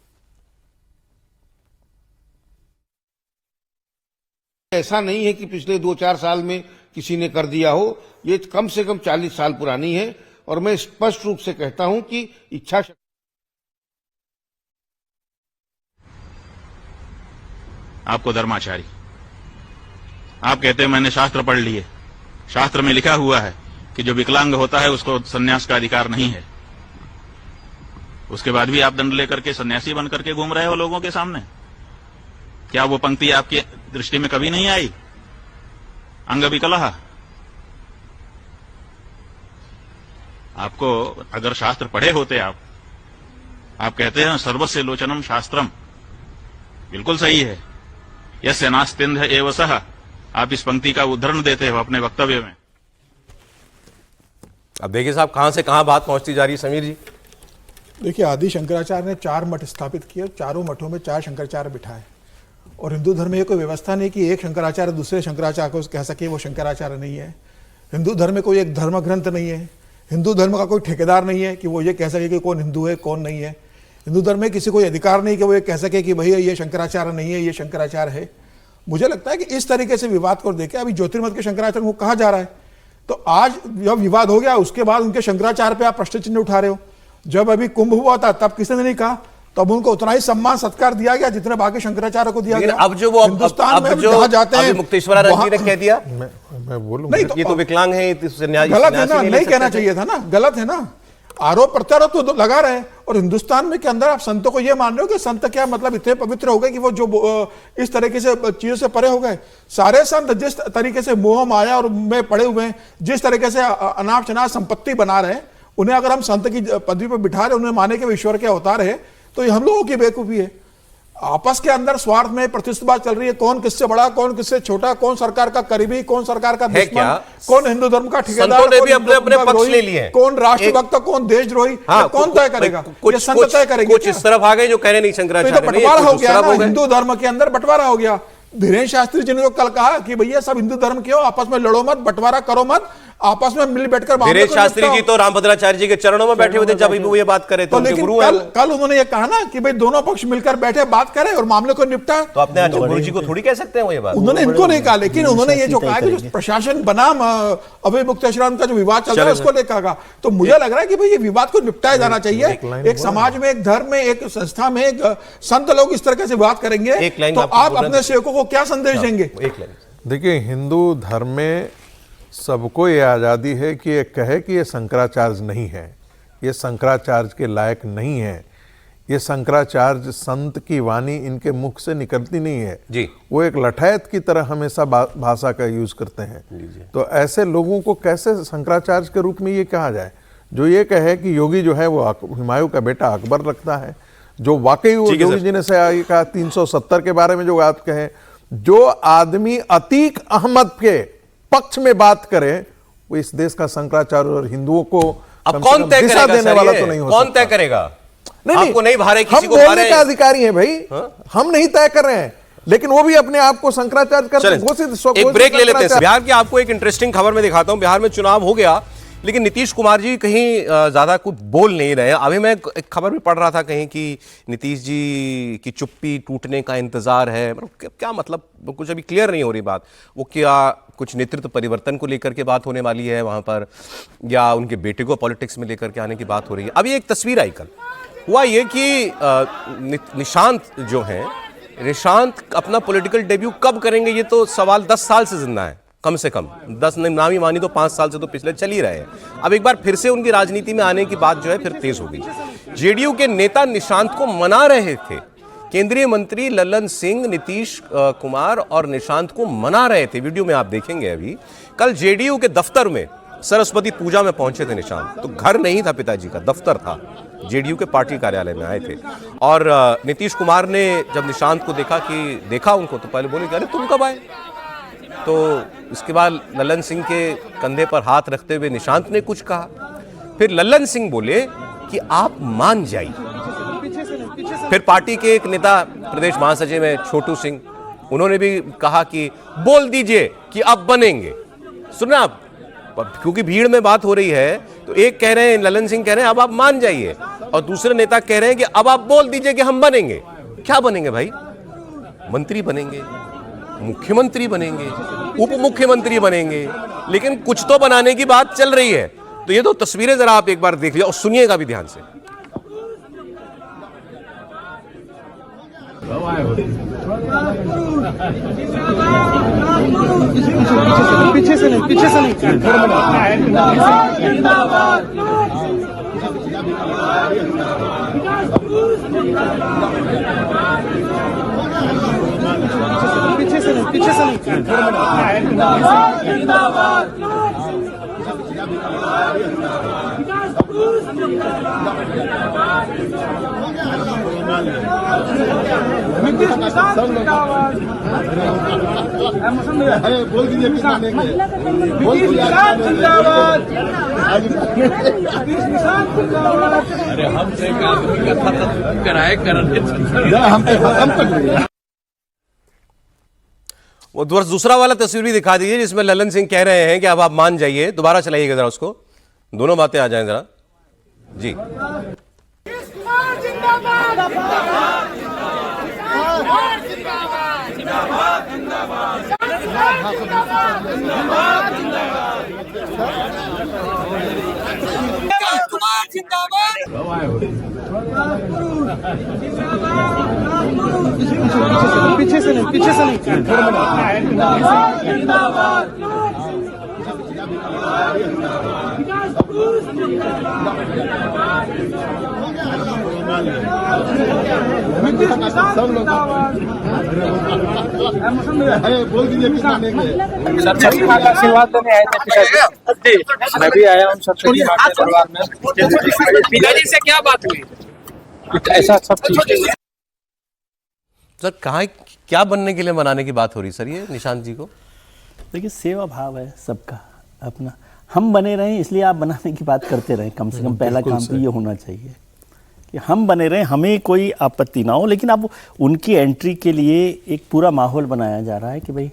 ऐसा नहीं है कि पिछले 2-4 साल में किसी ने कर दिया हो, ये कम से कम 40 साल पुरानी है। और मैं स्पष्ट रूप से कहता हूं कि इच्छा शक्ति, आपको धर्माचार्य, आप कहते हैं मैंने शास्त्र पढ़ लिए, शास्त्र में लिखा हुआ है कि जो विकलांग होता है उसको सन्यास का अधिकार नहीं है। उसके बाद भी आप दंड लेकर के सन्यासी बन करके घूम रहे हो लोगों के सामने। क्या वो पंक्ति आपकी दृष्टि में कभी नहीं आई? अंग विकलः। आपको अगर शास्त्र पढ़े होते, आप कहते हैं सर्वस्य लोचनम शास्त्रम, बिल्कुल सही है। यस्य नास्त्यंध एव सः, आप इस पंक्ति का उद्धरण देते हो अपने वक्तव्य में। अब देखिए साहब कहां से कहां बात पहुंचती जा रही है। समीर जी, देखिए आदि शंकराचार्य ने 4 मठ स्थापित किए, चारों मठों में 4 शंकराचार्य बिठाए। और हिंदू धर्म में कोई व्यवस्था नहीं कि एक शंकराचार्य दूसरे शंकराचार्य को कह सके वो शंकराचार्य नहीं है। हिंदू धर्म में कोई एक धर्म ग्रंथ नहीं है। हिंदू धर्म का कोई ठेकेदार नहीं है कि वो ये कह सके कि कौन हिंदू है कौन नहीं है। हिंदू धर्म में किसी को अधिकार नहीं कि वो ये कह सके कि भैया ये शंकराचार्य नहीं है, ये शंकराचार्य है। मुझे लगता है कि इस तरीके से विवाद को देखे, अभी ज्योतिर्मठ के शंकराचार्य को कहा जा रहा है, तो आज जब विवाद हो गया उसके बाद उनके शंकराचार्य पे आप प्रश्न चिन्ह उठा रहे हो। जब अभी कुंभ हुआ था तब किसी ने नहीं कहा, तब उनको उतना ही सम्मान सत्कार दिया गया जितना बाकी शंकराचार्य को दिया गया। अब जो वो हिंदुस्तान में जो जहां जाते हैं मुक्तेश्वरानंद जी ने कह दिया, मैं बोलूं नहीं, ये तो विकलांग है, गलत है ना, नहीं कहना चाहिए था ना, गलत है ना। आरोप प्रत्यारोप तो लगा रहे हैं। और हिंदुस्तान में के अंदर आप संतों को ये मान रहे हो कि संत क्या मतलब इतने पवित्र हो गए कि वो जो इस तरीके से चीजों से परे हो गए। सारे संत जिस तरीके से मोह माया और में पड़े हुए हैं, जिस तरीके से अनाप शनाप संपत्ति बना रहे हैं, उन्हें अगर हम संत की पदवी पर बिठा रहे, उन्हें माने के ईश्वर के अवतार है, तो ये हम लोगों की बेवकूफी है। आपस के अंदर स्वार्थ में प्रतिस्पर्धा चल रही है, कौन किससे बड़ा कौन किससे छोटा, कौन सरकार का करीबी कौन सरकार का दुश्मन, कौन हिंदू धर्म का ठेकेदार, संतों ने भी अपने अपने पक्ष ले लिए, कौन राष्ट्रभक्त कौन देशद्रोही, कौन तय करेगा? ये संत तय करेंगे। कुछ इस तरफ आ गए जो कह रहे नहीं शंकराचार्य नहीं, बंटवारा हो गया ना, हिंदू धर्म के अंदर बंटवारा हो गया। धीरेन्द्र शास्त्री जी ने जो कल कहा कि भैया सब हिंदू धर्म के हो, आपस में लड़ो मत, बंटवारा करो मत, आपस में मिल बैठकर मामले धीरेश को शास्त्री निपटाओ। जी तो रामभद्राचार्य जी के चरणों में बैठे हुए थे जब वो ये बात करे, तो तो उनके लेकिन गुरु हैं कल वो। कल उन्होंने ये कहा ना कि भाई दोनों पक्ष मिलकर बैठे बात करें और मामले को निपटाएं। तो अपने आज गुरु जी को थोड़ी कह सकते हैं वो ये बात। उन्होंने इनको नहीं कहा, लेकिन उन्होंने ये जो तय कहा कि जो करेंगे। प्रशासन बनाम अभय मुक्तेश्वराम का जो विवाद चल रहा है चलेगा। उसको लेकर कहा। तो मुझे लग रहा है कि भाई ये विवाद को निपटाया जाना चाहिए। लाइन एक समाज में, एक धर्म में, एक संस्था में, एक संत लोग इस तरह से बात करेंगे एक लाइन तो आपको आप बोलना अपने सेवकों को क्या संदेश देंगे? एक लाइन। देखिए, हिंदू धर्म में सबको ये आज़ादी है कि ये कहे कि ये शंकराचार्य नहीं है, ये शंकराचार्य के लायक नहीं है, ये शंकराचार्य संत की वाणी इनके मुख से निकलती नहीं है जी। वो एक लठैत की तरह हमेशा भाषा का यूज करते हैं। तो ऐसे लोगों को कैसे शंकराचार्य के रूप में ये कहा जाए? जो ये कहे कि योगी जो है वो हुमायूं का बेटा अकबर लगता है, जो वाकई वो ठीक है योगी सर। जी ने से कहा 370 के बारे में जो बात कहे, जो आदमी अतीक अहमद के पक्ष में बात करे वो इस देश का शंकराचार्य और हिंदुओं को अब कम से कौन कम तय दिशा करेगा देने सर वाला ये? तो नहीं हो कौन सकता। तय करेगा? नहीं, आपको नहीं भा रहे, किसी हम को भा बोलने रहे का हैं। अधिकारी हैं भाई, हम नहीं तय कर रहे हैं, लेकिन वो भी अपने आप को शंकराचार्य करते चलें, हैं, घोषित एक ब्रेक ले लेते हैं। शंकराचार्य। बिहार की आपको एक इंटरेस्टिंग खबर में दिखाता हूं। बिहार में चुनाव हो गया, लेकिन नीतीश कुमार जी कहीं ज्यादा कुछ बोल नहीं रहे। अभी मैं एक खबर भी पढ़ रहा था कहीं कि नीतीश जी की चुप्पी टूटने का इंतजार है। मतलब क्या मतलब, कुछ अभी क्लियर नहीं हो रही बात। वो क्या कुछ नेतृत्व परिवर्तन को लेकर के बात होने वाली है वहां पर, या उनके बेटे को पॉलिटिक्स में लेकर के आने की बात हो रही है। अभी एक तस्वीर आई कल, हुआ ये कि निशांत जो है, निशांत अपना पॉलिटिकल डेब्यू कब करेंगे ये तो सवाल 10 साल से जिंदा है, कम से कम 10 नामी मानी तो 5 साल से तो पिछले चल ही रहे हैं। अब एक बार फिर से उनकी राजनीति में आने की बात जो है फिर तेज हो गई। जेडीयू के नेता निशांत को मना रहे थे, केंद्रीय मंत्री लल्लन सिंह, नीतीश कुमार और निशांत को मना रहे थे। वीडियो में आप देखेंगे। अभी कल जेडीयू के दफ्तर में सरस्वती पूजा में पहुंचे थे निशांत, तो घर नहीं था पिताजी का, दफ्तर था, जेडीयू के पार्टी कार्यालय में आए थे। और नीतीश कुमार ने जब निशांत को देखा उनको, तो पहले बोले कि अरे तुम कब आए? तो इसके बाद लल्लन सिंह के कंधे पर हाथ रखते हुए निशांत ने कुछ कहा। फिर लल्लन सिंह बोले कि आप मान जाइए। फिर पार्टी के एक नेता, प्रदेश महासचिव है छोटू सिंह, उन्होंने भी कहा कि बोल दीजिए कि अब बनेंगे। सुना आप, क्योंकि भीड़ में बात हो रही है, तो एक कह रहे हैं, लल्लन सिंह कह रहे हैं अब आप मान जाइए, और दूसरे नेता कह रहे हैं कि अब आप बोल दीजिए कि हम बनेंगे। क्या बनेंगे भाई? मंत्री बनेंगे, मुख्यमंत्री बनेंगे, उप मुख्यमंत्री बनेंगे, लेकिन कुछ तो बनाने की बात चल रही है। तो ये दो तस्वीरें जरा आप एक बार देख लीजिए और सुनिएगा भी ध्यान से। पीछे से नहीं पीछे से नहीं बोल दीजिए अरे हमसे कराए वो दूसरा वाला तस्वीर भी दिखा दीजिए जिसमें लल्लन सिंह कह रहे हैं कि अब आप मान जाइए। दोबारा चलाइएगा जरा उसको, दोनों बातें आ जाएं जरा जी। पीछे से नहीं बोल दीजिए सरस्वती माँ का आशीर्वाद लेने आए थे पिताजी। मैं भी आया हूँ सरस्वती माँ के दरबार में। पिताजी से क्या बात हुई? ऐसा सब चीज सर कहाँ क्या बनने के लिए मनाने की बात हो रही सर ये निशांत जी को? देखिए, सेवा भाव है सबका अपना। हम बने रहें इसलिए आप बनाने की बात करते रहें, कम से कम पहला काम तो ये होना चाहिए कि हम बने रहें, हमें कोई आपत्ति ना हो। लेकिन अब उनकी एंट्री के लिए एक पूरा माहौल बनाया जा रहा है कि भाई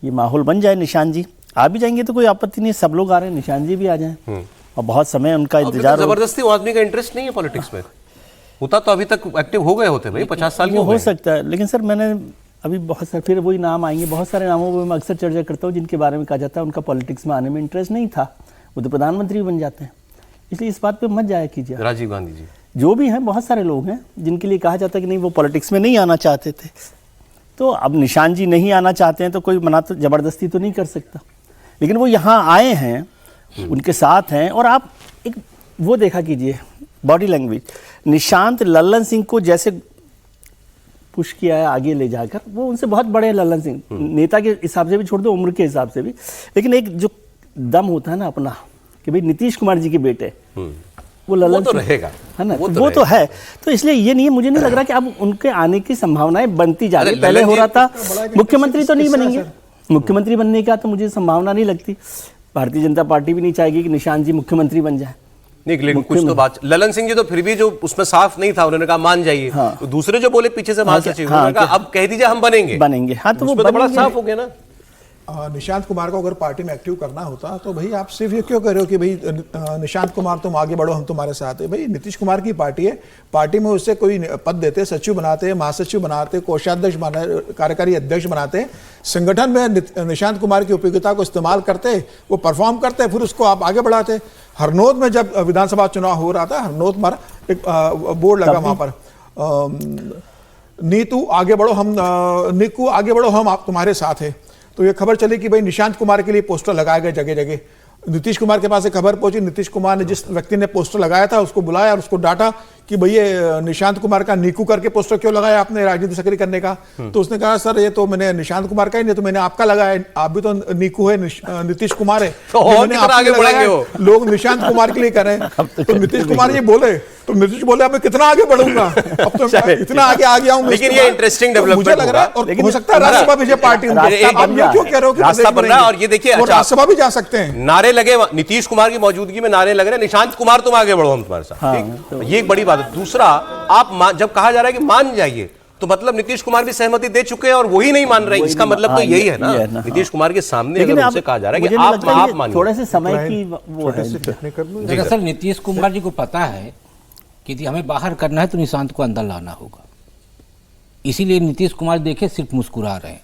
ये माहौल बन जाए। निशांत जी आ भी जाएंगे तो कोई आपत्ति नहीं, सब लोग आ रहे हैं, निशांत जी भी आ जाएं और बहुत समय उनका इंतजार जबरदस्ती वो आदमी का इंटरेस्ट नहीं है पॉलिटिक्स में, होता तो अभी तक एक्टिव हो गए होते भाई, 50 साल के हो सकता है। लेकिन सर मैंने अभी बहुत सारे फिर वही नाम आएंगे, बहुत सारे नामों पर मैं अक्सर चर्चा करता हूँ जिनके बारे में कहा जाता है उनका पॉलिटिक्स में आने में इंटरेस्ट नहीं था, वो तो प्रधानमंत्री बन जाते हैं। इसलिए इस बात पे मत जाया कीजिए। राजीव गांधी जी जो भी हैं, बहुत सारे लोग हैं जिनके लिए कहा जाता है कि नहीं वो पॉलिटिक्स में नहीं आना चाहते थे, तो अब निशांत जी नहीं आना चाहते हैं तो कोई मना तो जबरदस्ती तो नहीं कर सकता, लेकिन वो यहाँ आए हैं, उनके साथ हैं। और आप एक वो देखा कीजिए बॉडी लैंग्वेज, निशांत लल्लन सिंह को जैसे पुश किया है आगे ले जाकर, वो उनसे बहुत बड़े हैं लल्लन सिंह, नेता के हिसाब से भी छोड़ दो, उम्र के हिसाब से भी, लेकिन एक जो दम होता है ना अपना कि भाई नीतीश कुमार जी के बेटे, वो लल्लन तो रहेगा, है ना, वो तो है। तो इसलिए ये नहीं, मुझे नहीं लग रहा कि अब उनके आने की संभावनाएं बनती जा रही। पहले हो रहा था मुख्यमंत्री तो नहीं बनेंगे, मुख्यमंत्री बनने का तो मुझे संभावना नहीं लगती, भारतीय जनता पार्टी भी नहीं चाहेगी कि निशांत जी मुख्यमंत्री बन जाए। नहीं, लेकिन कुछ तो बात, ललन सिंह जी तो फिर भी जो उसमें साफ नहीं था, उन्होंने कहा मान जाइए। हाँ। तो दूसरे जो बोले पीछे से महासचिव, उन्होंने कहा अब कह दीजिए हम बनेंगे। हाँ, तो वो तो बड़ा साफ हो गया ना। निशांत कुमार को अगर पार्टी में एक्टिव करना होता तो भाई आप सिर्फ ये क्यों कह रहे हो कि भाई निशांत कुमार तुम आगे बढ़ो, हम तुम्हारे साथ है। भाई नीतीश कुमार की पार्टी है, पार्टी में उससे कोई पद देते, सचिव बनाते, महासचिव बनाते, कोषाध्यक्ष बनाते, कार्यकारी अध्यक्ष बनाते, संगठन में निशांत कुमार की उपयोगिता को इस्तेमाल करते, वो परफॉर्म करते, फिर उसको आप आगे बढ़ाते। हरनौत में जब विधानसभा चुनाव हो रहा था, हरनौत में एक बोर्ड लगा वहां पर, नीतू आगे बढ़ो हम, निकू आगे बढ़ो हम आप तुम्हारे साथ है। तो ये खबर चली कि भाई निशांत कुमार के लिए पोस्टर लगाए गए जगह जगह। नीतीश कुमार के पास एक खबर पहुंची, नीतीश कुमार ने जिस व्यक्ति ने पोस्टर लगाया था उसको बुलाया और उसको डांटा कि भाई ये निशांत कुमार का नीकू करके पोस्टर क्यों लगाया आपने राजनीति सक्रिय करने का। तो उसने कहा सर ये तो मैंने निशांत कुमार का ही नहीं, तो मैंने आपका लगाया, आप भी तो नीकू है, नीतीश कुमार है, तो मैंने आगे लगाया, लोग निशांत कुमार के लिए कर रहे हैं। तो नीतीश कुमार ये बोले तो नीतीश बोले अब मैं कितना आगे बढ़ूंगा, अब तो इतना आगे आ गया हूं। लेकिन ये इंटरेस्टिंग डेवलपमेंट मुझे लग रहा है, और हो सकता है राज्यसभा भी पार्टी आप ये क्यों कह रहे हो कि रास्ता बन रहा है। और ये देखिए राज्यसभा भी जा सकते हैं, नारे लगे, नीतीश कुमार की मौजूदगी में नारे लग रहे, निशांत कुमार तुम आगे बढ़ो हम तुम्हारे साथ, ये एक बड़ी बात है। दूसरा, आप जब कहा जा रहा है कि मान जाइए, तो मतलब नीतीश कुमार भी सहमति दे चुके हैं और वही नहीं मान रहे, इसका मतलब तो यही है ना, नीतीश कुमार के सामने अगर उनसे कहा जा रहा है कि आप मानिए, थोड़े से समय की वो है। दरअसल नीतीश कुमार जी को पता है कि यदि हमें बाहर करना है तो निशांत को अंदर लाना होगा, इसीलिए नीतीश कुमार देखे सिर्फ मुस्कुरा रहे हैं।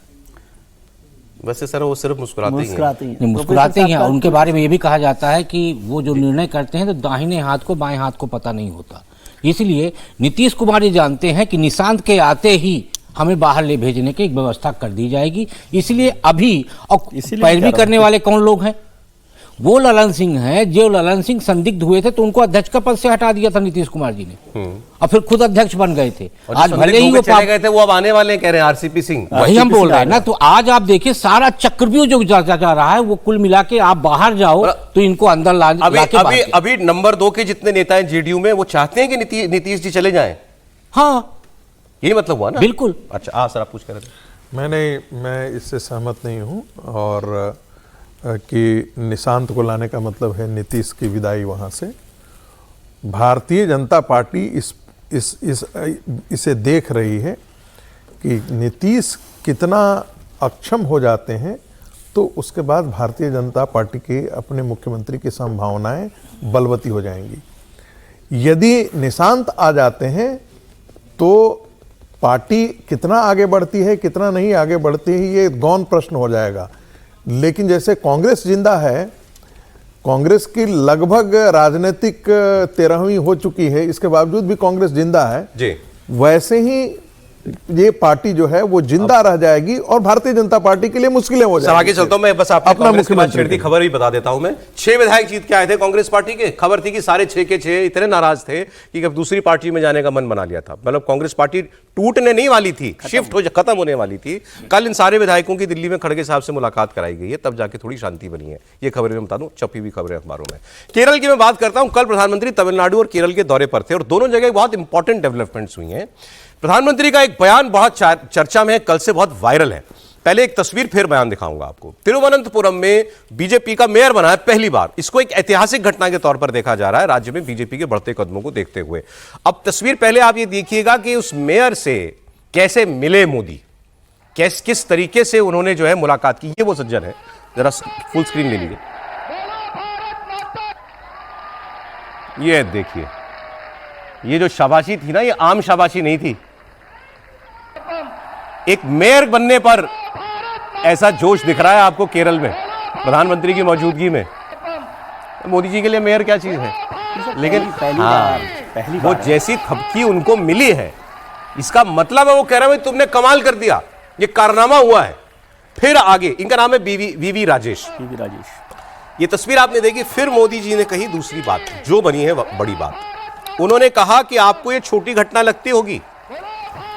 वैसे सर वो सिर्फ मुस्कुराते ही हैं। उनके बारे में ये भी कहा जाता है कि वो जो निर्णय करते हैं तो दाहिने हाथ को बाएं हाथ को पता नहीं होता, इसलिए नीतीश कुमार जी जानते हैं कि निशांत के आते ही हमें बाहर ले भेजने की एक व्यवस्था कर दी जाएगी। इसलिए अभी और पैरवी करने वाले कौन लोग हैं, वो ललन सिंह हैं, जो ललन सिंह संदिग्ध हुए थे तो उनको अध्यक्ष का पद से हटा दिया था नीतीश कुमार जी ने, और फिर खुद अध्यक्ष बन गए थे। आज भले ही वो चले गए थे, वो अब आने वाले कह रहे हैं आरसीपी सिंह, वही हम बोल रहे हैं ना। तो आज आप देखिए सारा चक्रव्यूह जो जा रहा है वो कुल मिला के आप बाहर जाओ तो इनको अंदर ला के अभी नंबर 2 के जितने नेता हैं जेडीयू में, वो चाहते हैं कि नीतीश जी चले जाएं। हाँ, यही मतलब हुआ ना। बिल्कुल। अच्छा सर, आप पूछ कर रहे थे। मैं इससे सहमत नहीं हूं, और कि निशांत को लाने का मतलब है नीतीश की विदाई वहां से। भारतीय जनता पार्टी इसे देख रही है कि नीतीश कितना अक्षम हो जाते हैं, तो उसके बाद भारतीय जनता पार्टी के अपने मुख्यमंत्री की संभावनाएं बलवती हो जाएंगी। यदि निशांत आ जाते हैं तो पार्टी कितना आगे बढ़ती है, कितना नहीं आगे बढ़ती है, ये गौण प्रश्न हो जाएगा। लेकिन जैसे कांग्रेस जिंदा है, कांग्रेस की लगभग राजनीतिक 13वीं हो चुकी है, इसके बावजूद भी कांग्रेस जिंदा है जी, वैसे ही ये पार्टी जो है वो जिंदा रह जाएगी और भारतीय जनता पार्टी के लिए मुश्किलें हो जाएंगी। आगे चलता हूं मैं, बस आपको कांग्रेस की बात छेड़ती खबर भी बता देता हूं मैं। 6 विधायक जीत के आए थे कांग्रेस पार्टी के, खबर थी कि सारे 6 के 6 इतने नाराज थे कि अब दूसरी पार्टी में जाने का मन बना लिया था। मतलब कांग्रेस पार्टी टूटने नहीं वाली थी, शिफ्ट हो खत्म होने वाली थी। कल इन सारे विधायकों की दिल्ली में खड़गे साहब से मुलाकात कराई गई है, तब जाके थोड़ी शांति बनी है। ये खबर मैं बता दूं, छपी हुई खबरें अखबारों में। केरल की मैं बात करता हूं। कल प्रधानमंत्री तमिलनाडु और केरल के दौरे पर थे और दोनों जगह बहुत इंपॉर्टेंट डेवलपमेंट्स हुई हैं। प्रधानमंत्री का एक बयान बहुत चर्चा में है, कल से बहुत वायरल है। पहले एक तस्वीर फिर बयान दिखाऊंगा आपको। तिरुवनंतपुरम में बीजेपी का मेयर बना है पहली बार। इसको एक ऐतिहासिक घटना के तौर पर देखा जा रहा है राज्य में बीजेपी के बढ़ते कदमों को देखते हुए। अब तस्वीर पहले आप ये देखिएगा कि उस मेयर से कैसे मिले मोदी, किस तरीके से उन्होंने जो है मुलाकात की। ये वो सज्जन है जरा फुल स्क्रीन ले लीजिए। ये देखिए, ये जो शाबाशी थी ना, ये आम शाबाशी नहीं थी। एक मेयर बनने पर ऐसा जोश दिख रहा है आपको केरल में प्रधानमंत्री की मौजूदगी में। मोदी जी के लिए मेयर क्या चीज है, लेकिन पहली वो जैसी थपकी उनको मिली है, इसका मतलब है वो कह रहे हैं तुमने कमाल कर दिया, ये कारनामा हुआ है। फिर आगे इनका नाम है वीवी राजेश। ये तस्वीर आपने देखी। फिर मोदी जी ने कही दूसरी बात जो बनी है बड़ी बात। उन्होंने कहा कि आपको ये छोटी घटना लगती होगी,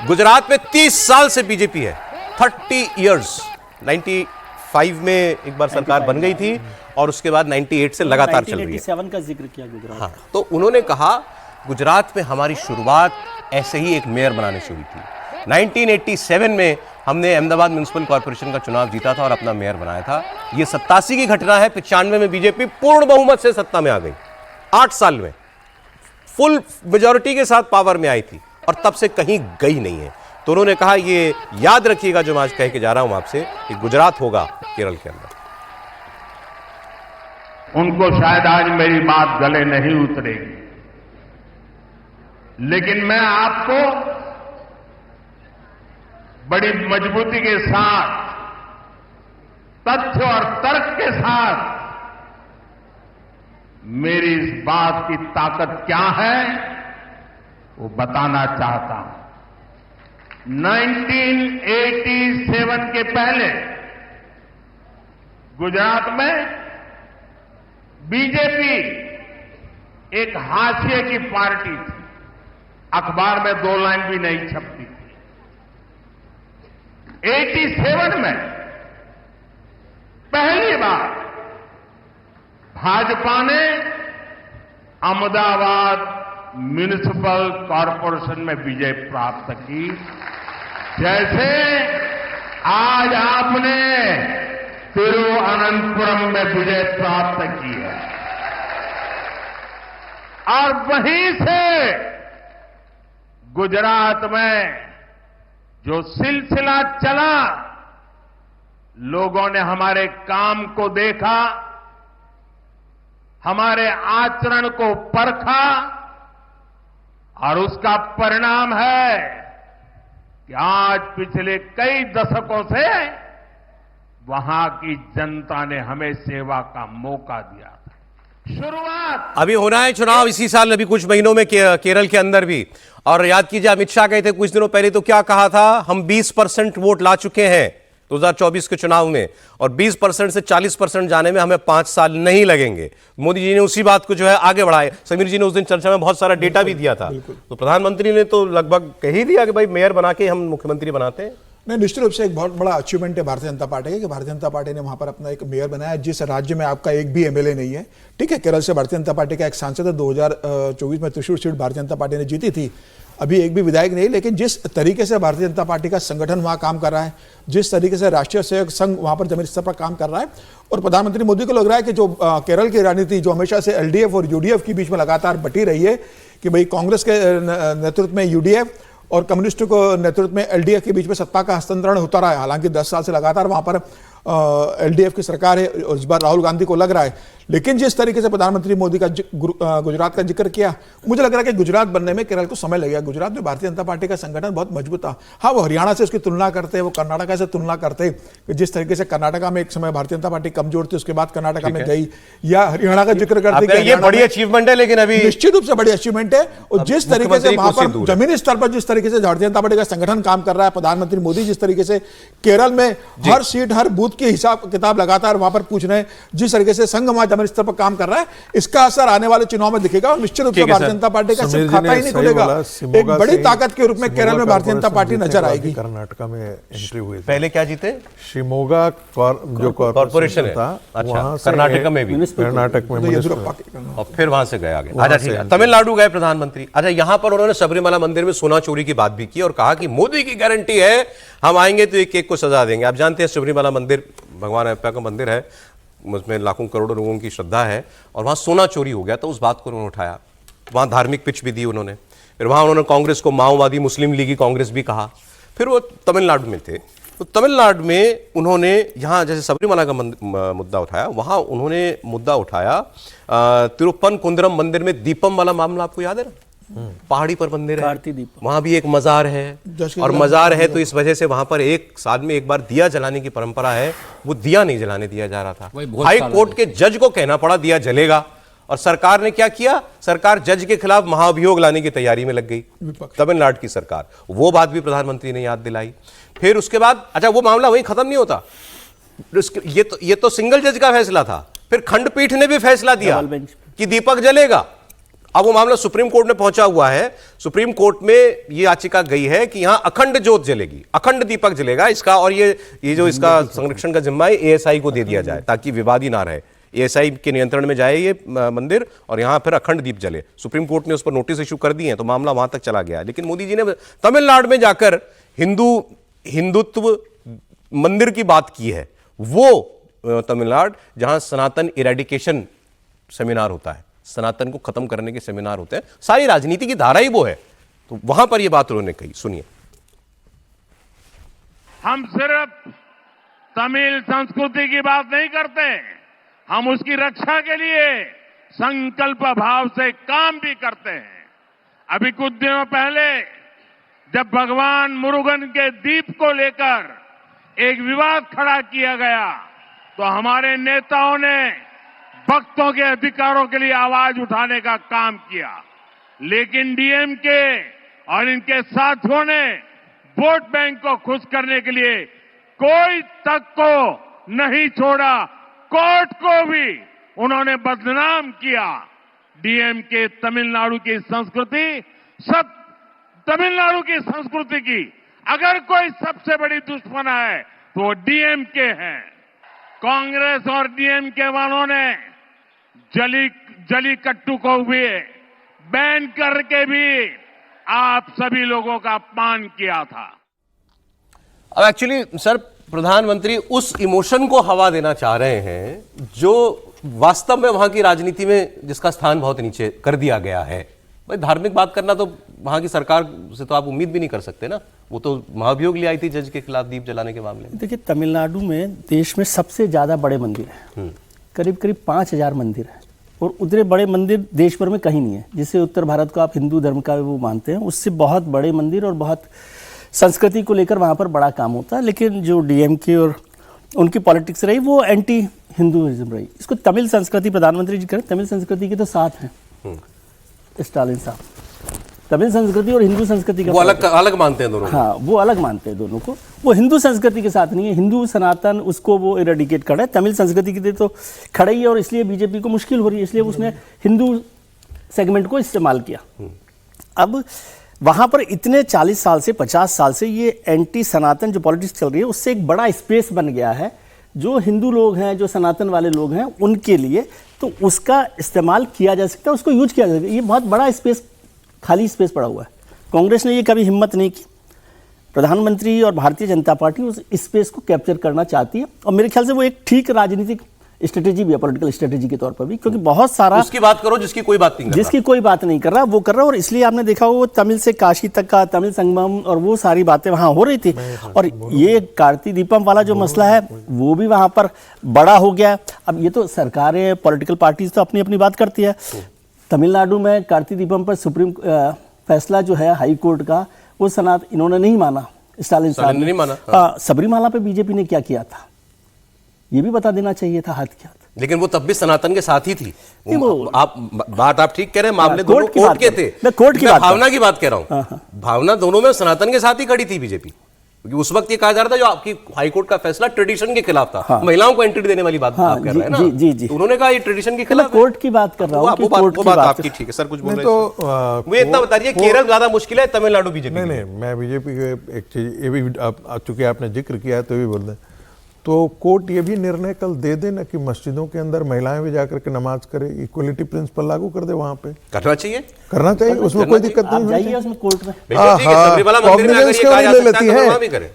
गुजरात में 30 साल से बीजेपी है, 30 इयर्स। 95 में एक बार सरकार बन गई थी और उसके बाद 98 से लगातार चल रही है। 1987 का जिक्र किया गुजरात। हाँ, तो उन्होंने कहा गुजरात में हमारी शुरुआत ऐसे ही एक मेयर बनाने से हुई थी। 1987 में हमने अहमदाबाद म्युनिसिपल कॉर्पोरेशन का चुनाव जीता था और अपना मेयर बनाया था। ये 87 की घटना है। 95 में बीजेपी पूर्ण बहुमत से सत्ता में आ गई, 8 साल में फुल मेजॉरिटी के साथ पावर में आई थी और तब से कहीं गई नहीं है। तो उन्होंने कहा ये याद रखिएगा जो मैं आज कह के जा रहा हूं आपसे कि गुजरात होगा केरल के अंदर। उनको शायद आज मेरी बात गले नहीं उतरेगी, लेकिन मैं आपको बड़ी मजबूती के साथ, तथ्य और तर्क के साथ मेरी इस बात की ताकत क्या है वो बताना चाहता हूं। 1987 के पहले गुजरात में बीजेपी एक हाशिए की पार्टी थी, अखबार में 2 लाइन भी नहीं छपती थी। 87 में पहली बार भाजपा ने अहमदाबाद म्युनिसिपल कॉर्पोरेशन में विजय प्राप्त की, जैसे आज आपने तिरुवनंतपुरम में विजय प्राप्त की है। और वहीं से गुजरात में जो सिलसिला चला, लोगों ने हमारे काम को देखा, हमारे आचरण को परखा और उसका परिणाम है कि आज पिछले कई दशकों से वहां की जनता ने हमें सेवा का मौका दिया था। शुरुआत अभी होना है चुनाव इसी साल, अभी कुछ महीनों में केरल के अंदर भी। और याद कीजिए अमित शाह कहे थे कुछ दिनों पहले, तो क्या कहा था, हम 20% वोट ला चुके हैं 2024 के चुनाव में और 20% से 40% जाने में हमें 5 साल नहीं लगेंगे। मोदी जी ने उसी बात को जो है आगे बढ़ाया। समीर जी ने उस दिन चर्चा में बहुत सारा डेटा भी दिया था, तो प्रधानमंत्री ने तो लगभग कह ही दिया कि भाई मेयर बना के हम मुख्यमंत्री बनाते हैं। नहीं, निश्चित रूप से एक बहुत बड़ा अचीवमेंट है भारतीय जनता पार्टी का कि भारतीय जनता पार्टी ने वहां पर अपना एक मेयर बनाया जिस राज्य में आपका एक भी एमएलए नहीं है। ठीक है, केरल से भारतीय जनता पार्टी का एक सांसद है, 2024 में त्रिशूर सीट भारतीय जनता पार्टी ने जीती थी, अभी एक भी विधायक नहीं। लेकिन जिस तरीके से भारतीय जनता पार्टी का संगठन वहां काम कर रहा है, जिस तरीके से राष्ट्रीय सहयोग संघ वहां पर जमीनी स्तर पर काम कर रहा है, और प्रधानमंत्री मोदी को लग रहा है कि जो केरल की राजनीति जो हमेशा से एलडीएफ और यूडीएफ के बीच में लगातार बटी रही है कि भाई कांग्रेस के नेतृत्व में यूडीएफ और कम्युनिस्टों को नेतृत्व में एलडीएफ के बीच में सत्ता का हस्तांतरण होता रहा है। हालांकि 10 साल से लगातार वहां पर एलडीएफ की सरकार है और इस बार राहुल गांधी को लग रहा है। लेकिन जिस तरीके से प्रधानमंत्री मोदी का गुजरात का जिक्र किया, मुझे लग रहा है कि गुजरात बनने में केरल को समय लगेगा। गुजरात में भारतीय जनता पार्टी का संगठन बहुत मजबूत था। हाँ, वो हरियाणा से उसकी तुलना करते, वो कर्नाटका से तुलना करते, जिस तरीके से कर्नाटका में एक समय भारतीय जनता पार्टी कमजोर थी, उसके बाद कर्नाटका में गई, या हरियाणा का जिक्र करते, ये बड़ी अचीवमेंट है। लेकिन अभी निश्चित रूप से बड़ी अचीवमेंट है। और जिस तरीके से वहां पर जमीनी स्तर पर जिस तरीके से भारतीय जनता पार्टी का संगठन काम कर रहा है, प्रधानमंत्री मोदी जिस तरीके से केरल में हर सीट हर बूथ के हिसाब किताब लगातार वहां पर पूछ रहे हैं, जिस तरीके से संघ वहां जमीनी स्तर पर काम कर रहा है, इसका असर आने वाले चुनाव में दिखेगा। और निश्चित रूप से भारतीय जनता पार्टी का सिर्फ खाता ही नहीं खुलेगा, एक बड़ी ताकत के रूप में केरल में भारतीय जनता पार्टी नजर आएगी। कर्नाटका में एंट्री हुई, पहले क्या जीते, शिमोगा जो कॉर्पोरेशन था, अच्छा, कर्नाटक में भी, कर्नाटक में और फिर वहां से गए आगे। अच्छा, ठीक है, तमिलनाडु गए प्रधानमंत्री। अच्छा, यहां पर उन्होंने सबरीमाला मंदिर में सोना चोरी की बात भी की और कहा कि मोदी की गारंटी है हम आएंगे तो एक केक को सजा देंगे। आप जानते हैं सबरीमाला मंदिर भगवान अयप्पा का मंदिर है, उसमें लाखों करोड़ों लोगों की श्रद्धा है, और वहां सोना चोरी हो गया तो उस बात को उन्होंने उठाया, वहां धार्मिक पिच भी दी उन्होंने। फिर वहां उन्होंने कांग्रेस को माओवादी मुस्लिम लीगी कांग्रेस भी कहा। फिर वो तमिलनाडु में थे, तो तमिलनाडु में उन्होंने यहाँ जैसे सबरीमाला का मुद्दा उठाया, वहां उन्होंने मुद्दा उठाया तिरुप्पन कुंदरम मंदिर में दीपम वाला मामला, आपको याद है ना? पहाड़ी पर मंदिर है, वहां भी एक मजार है, और मजार है तो इस वजह से वहां पर एक साल में एक बार दिया जलाने की परंपरा है, वो दिया नहीं जलाने दिया जा रहा था। हाई कोर्ट के जज को कहना पड़ा दिया जलेगा, और सरकार ने क्या किया? सरकार जज के खिलाफ महाभियोग लाने की तैयारी में लग गई, तमिलनाडु की सरकार। वो बात भी प्रधानमंत्री ने याद दिलाई। फिर उसके बाद अच्छा, वो मामला वहीं खत्म नहीं होता, ये तो सिंगल जज का फैसला था, फिर खंडपीठ ने भी फैसला दिया कि दीपक जलेगा। अब वो मामला सुप्रीम कोर्ट में पहुंचा हुआ है। सुप्रीम कोर्ट में ये याचिका गई है कि यहां अखंड ज्योत जलेगी, अखंड दीपक जलेगा इसका, और ये जो इसका संरक्षण का जिम्मा है एएसआई को दे दिया जाए ताकि विवाद ही ना रहे। एएसआई के नियंत्रण में जाए ये मंदिर, और यहां फिर अखंड दीप जले। सुप्रीम कोर्ट ने उस पर नोटिस इशू कर दिए हैं, तो मामला वहां तक चला गया। लेकिन मोदी जी ने तमिलनाडु में जाकर हिंदुत्व मंदिर की बात की है। वो तमिलनाडु जहां सनातन इरेडिकेशन सेमिनार होता है, सनातन को खत्म करने के सेमिनार होते हैं, सारी राजनीति की धारा ही वो है, तो वहां पर ये बात उन्होंने कही, सुनिए। हम सिर्फ तमिल संस्कृति की बात नहीं करते, हम उसकी रक्षा के लिए संकल्प भाव से काम भी करते हैं। अभी कुछ दिनों पहले जब भगवान मुरुगन के दीप को लेकर एक विवाद खड़ा किया गया, तो हमारे नेताओं ने भक्तों के अधिकारों के लिए आवाज उठाने का काम किया। लेकिन डीएमके और इनके साथियों ने वोट बैंक को खुश करने के लिए कोई तक को नहीं छोड़ा, कोर्ट को भी उन्होंने बदनाम किया। डीएमके तमिलनाडु की संस्कृति, सब तमिलनाडु की संस्कृति की अगर कोई सबसे बड़ी दुश्मन है तो वो डीएमके हैं। कांग्रेस और डीएमके वालों ने जलीकट्टू को भी बैन करके भी आप सभी लोगों का अपमान किया था। अब एक्चुअली सर, प्रधानमंत्री उस इमोशन को हवा देना चाह रहे हैं जो वास्तव में वहां की राजनीति में जिसका स्थान बहुत नीचे कर दिया गया है। भाई धार्मिक बात करना तो वहां की सरकार से तो आप उम्मीद भी नहीं कर सकते ना, वो तो महाभियोग ले आई थी जज के खिलाफ दीप जलाने के मामले में। देखिए, तमिलनाडु में देश में सबसे ज्यादा बड़े मंदिर हैं, करीब करीब 5000 मंदिर हैं, और उतने बड़े मंदिर देश भर में कहीं नहीं है। जिससे उत्तर भारत को आप हिंदू धर्म का वो मानते हैं, उससे बहुत बड़े मंदिर और बहुत संस्कृति को लेकर वहाँ पर बड़ा काम होता है। लेकिन जो डीएमके और उनकी पॉलिटिक्स रही वो एंटी हिंदुइज्म रही। इसको तमिल संस्कृति, प्रधानमंत्री जी करें, तमिल संस्कृति के तो साथ हैं स्टालिन साहब। तमिल संस्कृति और हिंदू संस्कृति का वो अलग मानते हैं दोनों। हाँ, वो अलग मानते हैं दोनों को। वो हिंदू संस्कृति के साथ नहीं है, हिंदू सनातन उसको वो इरेडिकेट कर रहा है, तमिल संस्कृति के लिए तो खड़ा ही है, और इसलिए बीजेपी को मुश्किल हो रही है, इसलिए उसने हिंदू सेगमेंट को इस्तेमाल किया। अब वहाँ पर इतने 40 साल से 50 साल से ये एंटी सनातन जो पॉलिटिक्स चल रही है, उससे एक बड़ा स्पेस बन गया है जो हिंदू लोग हैं, जो सनातन वाले लोग हैं, उनके लिए। तो उसका इस्तेमाल किया जा सकता है, उसको यूज किया जा सकता है। ये बहुत बड़ा स्पेस, खाली स्पेस पड़ा हुआ है। कांग्रेस ने ये कभी हिम्मत नहीं की। प्रधानमंत्री और भारतीय जनता पार्टी उस स्पेस को कैप्चर करना चाहती है, और मेरे ख्याल से वो एक ठीक राजनीतिक स्ट्रेटेजी भी है, पॉलिटिकल स्ट्रेटेजी के तौर पर भी, क्योंकि बहुत सारा उसकी बात करो जिसकी कोई बात नहीं कर रहा, जिसकी कोई बात नहीं कर रहा वो कर रहा है। और इसलिए आपने देखा वो तमिल से काशी तक का तमिल संगमम और वो सारी बातें वहां हो रही थी, और ये कार्तिक दीपम वाला जो मसला है वो भी वहां पर बड़ा हो गया। अब ये तो सरकारें, पॉलिटिकल पार्टीज तो अपनी अपनी बात करती है। तमिलनाडु में कार्तिक दीपम पर सुप्रीम फैसला जो है हाई कोर्ट का, वो सनात इन्होंने नहीं माना, स्टालिन साहब ने नहीं माना। सबरीमाला पे बीजेपी ने क्या किया था ये भी बता देना चाहिए था, हाथ के हाथ। लेकिन वो तब भी सनातन के साथ ही थी। आप ठीक कह रहे हैं, मामले दोनों कोर्ट के थे। मैं कोर्ट की बात, भावना की बात कह रहा हूं। भावना दोनों में सनातन के साथ ही खड़ी थी बीजेपी, क्योंकि उस वक्त ये कहा जा रहा था जो आपकी हाईकोर्ट का फैसला ट्रेडिशन के खिलाफ था। महिलाओं को एंट्री देने वाली बात आप कर रहे हैं ना। जी। तो उन्होंने कहा ये ट्रेडिशन के खिलाफ, कोर्ट की बात कर रहा हूं। वो बात आपकी ठीक है सर, कुछ बोल रहे हैं तो इतना बता दीजिए, केरल ज्यादा मुश्किल है, तमिलनाडु बीजेपी? नहीं, मैं बीजेपी के एक चीज ये भी, चूंकि आपने जिक्र किया तो भी बोल दें, तो कोर्ट ये भी निर्णय कल दे दे ना कि मस्जिदों के अंदर महिलाएं भी जाकर के नमाज करें, इक्वलिटी प्रिंसिपल लागू कर दे, वहां पे करना चाहिए, उसमें कोई दिक्कत नहीं जाइए उसमें कोर्ट में। कॉग्निजेंस क्यों नहीं ले लेती है?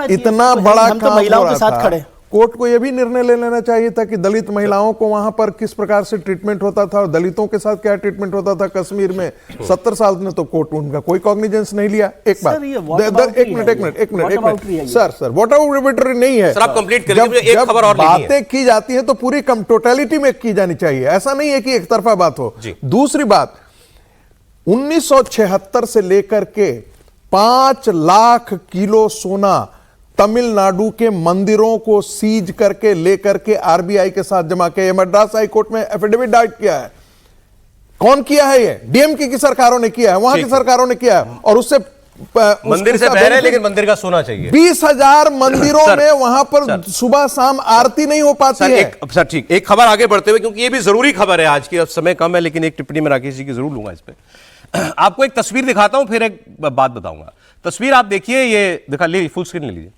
इतना बड़ा हम तो महिलाओं के साथ खड़े। कोर्ट को यह भी निर्णय ले लेना चाहिए था कि दलित महिलाओं को वहां पर किस प्रकार से ट्रीटमेंट होता था और दलितों के साथ क्या ट्रीटमेंट होता था कश्मीर में। 70 साल ने तो कोर्ट उनका कोई कॉग्निजेंस नहीं लिया। एक बात, एक मिनट सर, व्हाट आउटरी नहीं है। सर आप कंप्लीट करिए, एक खबर और बातें की जाती है तो पूरी टोटलिटी में की जानी चाहिए, ऐसा नहीं है कि एक तरफा बात हो। दूसरी बात, 1976 से लेकर के 5 लाख किलो सोना तमिलनाडु के मंदिरों को सीज करके लेकर के आरबीआई के साथ जमा किया। मद्रास हाई कोर्ट में एफिडेविट दायर किया है। कौन किया है? ये डीएमके की सरकारों ने किया है, वहां की सरकारों ने किया है। और उससे मंदिर से बहर है, लेकिन मंदिर का सोना चाहिए। 20,000 मंदिरों में वहां पर सुबह शाम आरती नहीं हो पाती है। सर ठीक, एक खबर आगे बढ़ते हुए, क्योंकि ये भी जरूरी खबर है आज की, अब समय कम है, लेकिन एक टिप्पणी में राकेश जी की जरूर लूंगा इस पे। आपको एक तस्वीर दिखाता हूं, फिर एक बात बताऊंगा। तस्वीर आप देखिए, ये दिखा ले, फुल स्क्रीन ले लीजिए।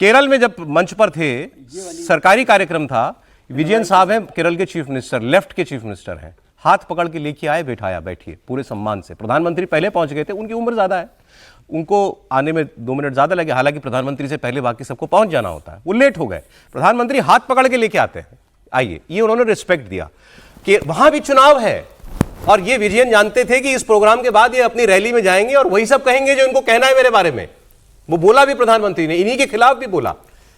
केरल में जब मंच पर थे, सरकारी कार्यक्रम था, विजयन साहब हैं केरल के चीफ मिनिस्टर, लेफ्ट के चीफ मिनिस्टर हैं, हाथ पकड़ के लेके आए, बैठाया, बैठिए पूरे सम्मान से। प्रधानमंत्री पहले पहुंच गए थे, उनकी उम्र ज्यादा है, उनको आने में 2 मिनट ज्यादा लगे, हालांकि प्रधानमंत्री से पहले बाकी सबको पहुंच जाना होता है, वो लेट हो गए। प्रधानमंत्री हाथ पकड़ के लेके आते हैं, आइए, ये उन्होंने रिस्पेक्ट दिया कि वहां भी चुनाव है। और ये विजयन जानते थे कि इस प्रोग्राम के बाद ये अपनी रैली में जाएंगे और वही सब कहेंगे जो इनको कहना है मेरे बारे में। वो बोला भी प्रधानमंत्री ने, इन्हीं के खिलाफ भी बोला,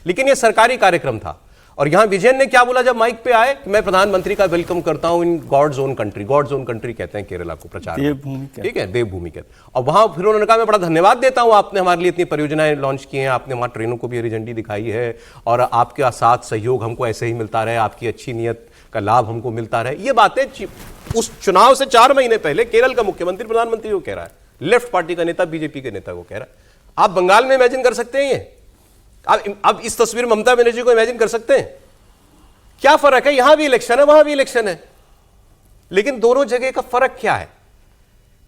लेकिन ये सरकारी कार्यक्रम था। और यहां विजयन ने क्या बोला जब माइक पे आए कि मैं प्रधानमंत्री का वेलकम करता हूं in God's own country. God's own country कहते हैं केरला को प्रचार में, ठीक है, देवभूमि कहते हैं। और वहां फिर उन्होंने कहा मैं बड़ा धन्यवाद देता हूं, आपने हमारे लिए इतनी परियोजनाएं लॉन्च की हैं, आपने वहां ट्रेनों को भी हरी झंडी दिखाई है, और आपके साथ सहयोग हमको ऐसे ही मिलता रहे, आपकी अच्छी नीयत का लाभ हमको मिलता रहे। ये बातें उस चुनाव से 4 महीने पहले केरल का मुख्यमंत्री प्रधानमंत्री को कह रहा है, लेफ्ट पार्टी का नेता बीजेपी के नेता को कह रहा है। आप बंगाल में इमेजिन कर सकते हैं ये? आप इस तस्वीर में ममता बनर्जी को इमेजिन कर सकते हैं? क्या फर्क है? यहां भी इलेक्शन है, वहां भी इलेक्शन है, लेकिन दोनों जगह का फर्क क्या है?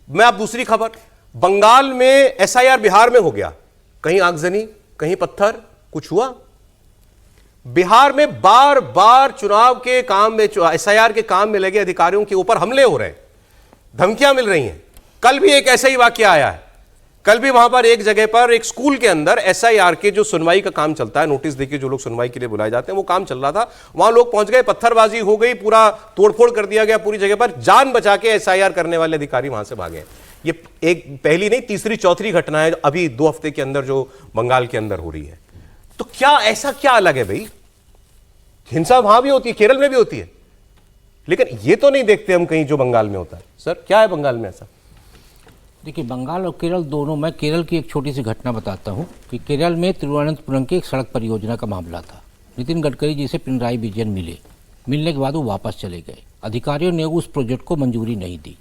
मैं आप दूसरी खबर, बंगाल में एसआईआर बिहार में हो गया, कहीं आगजनी, कहीं पत्थर, कुछ हुआ? बिहार में बार बार चुनाव के काम में, एसआईआर के काम में लगे अधिकारियों के ऊपर हमले हो रहे हैं, धमकियां मिल रही हैं। कल भी एक ऐसा ही वाकया आया है। कल भी वहां पर एक जगह पर एक स्कूल के अंदर एसआईआर के जो सुनवाई का काम चलता है, नोटिस देखिए जो लोग सुनवाई के लिए बुलाए जाते हैं, वो काम चल रहा था, वहां लोग पहुंच गए, पत्थरबाजी हो गई, पूरा तोड़फोड़ कर दिया गया पूरी जगह पर, जान बचा के एसआईआर करने वाले अधिकारी वहां से भागे। ये एक पहली नहीं, तीसरी चौथी घटना है अभी 2 हफ्ते के अंदर जो बंगाल के अंदर हो रही है। तो क्या ऐसा क्या अलग है भाई? हिंसा वहां भी होती है, केरल में भी होती है, लेकिन ये तो नहीं देखते हम कहीं जो बंगाल में होता है। सर क्या है बंगाल में ऐसा? देखिए, बंगाल और केरल दोनों, मैं केरल की एक छोटी सी घटना बताता हूँ कि केरल में तिरुवनंतपुरम की एक सड़क परियोजना का मामला था। नितिन गडकरी जी से पिनराई विजयन मिलने के बाद वो वापस चले गए। अधिकारियों ने उस प्रोजेक्ट को मंजूरी नहीं दी।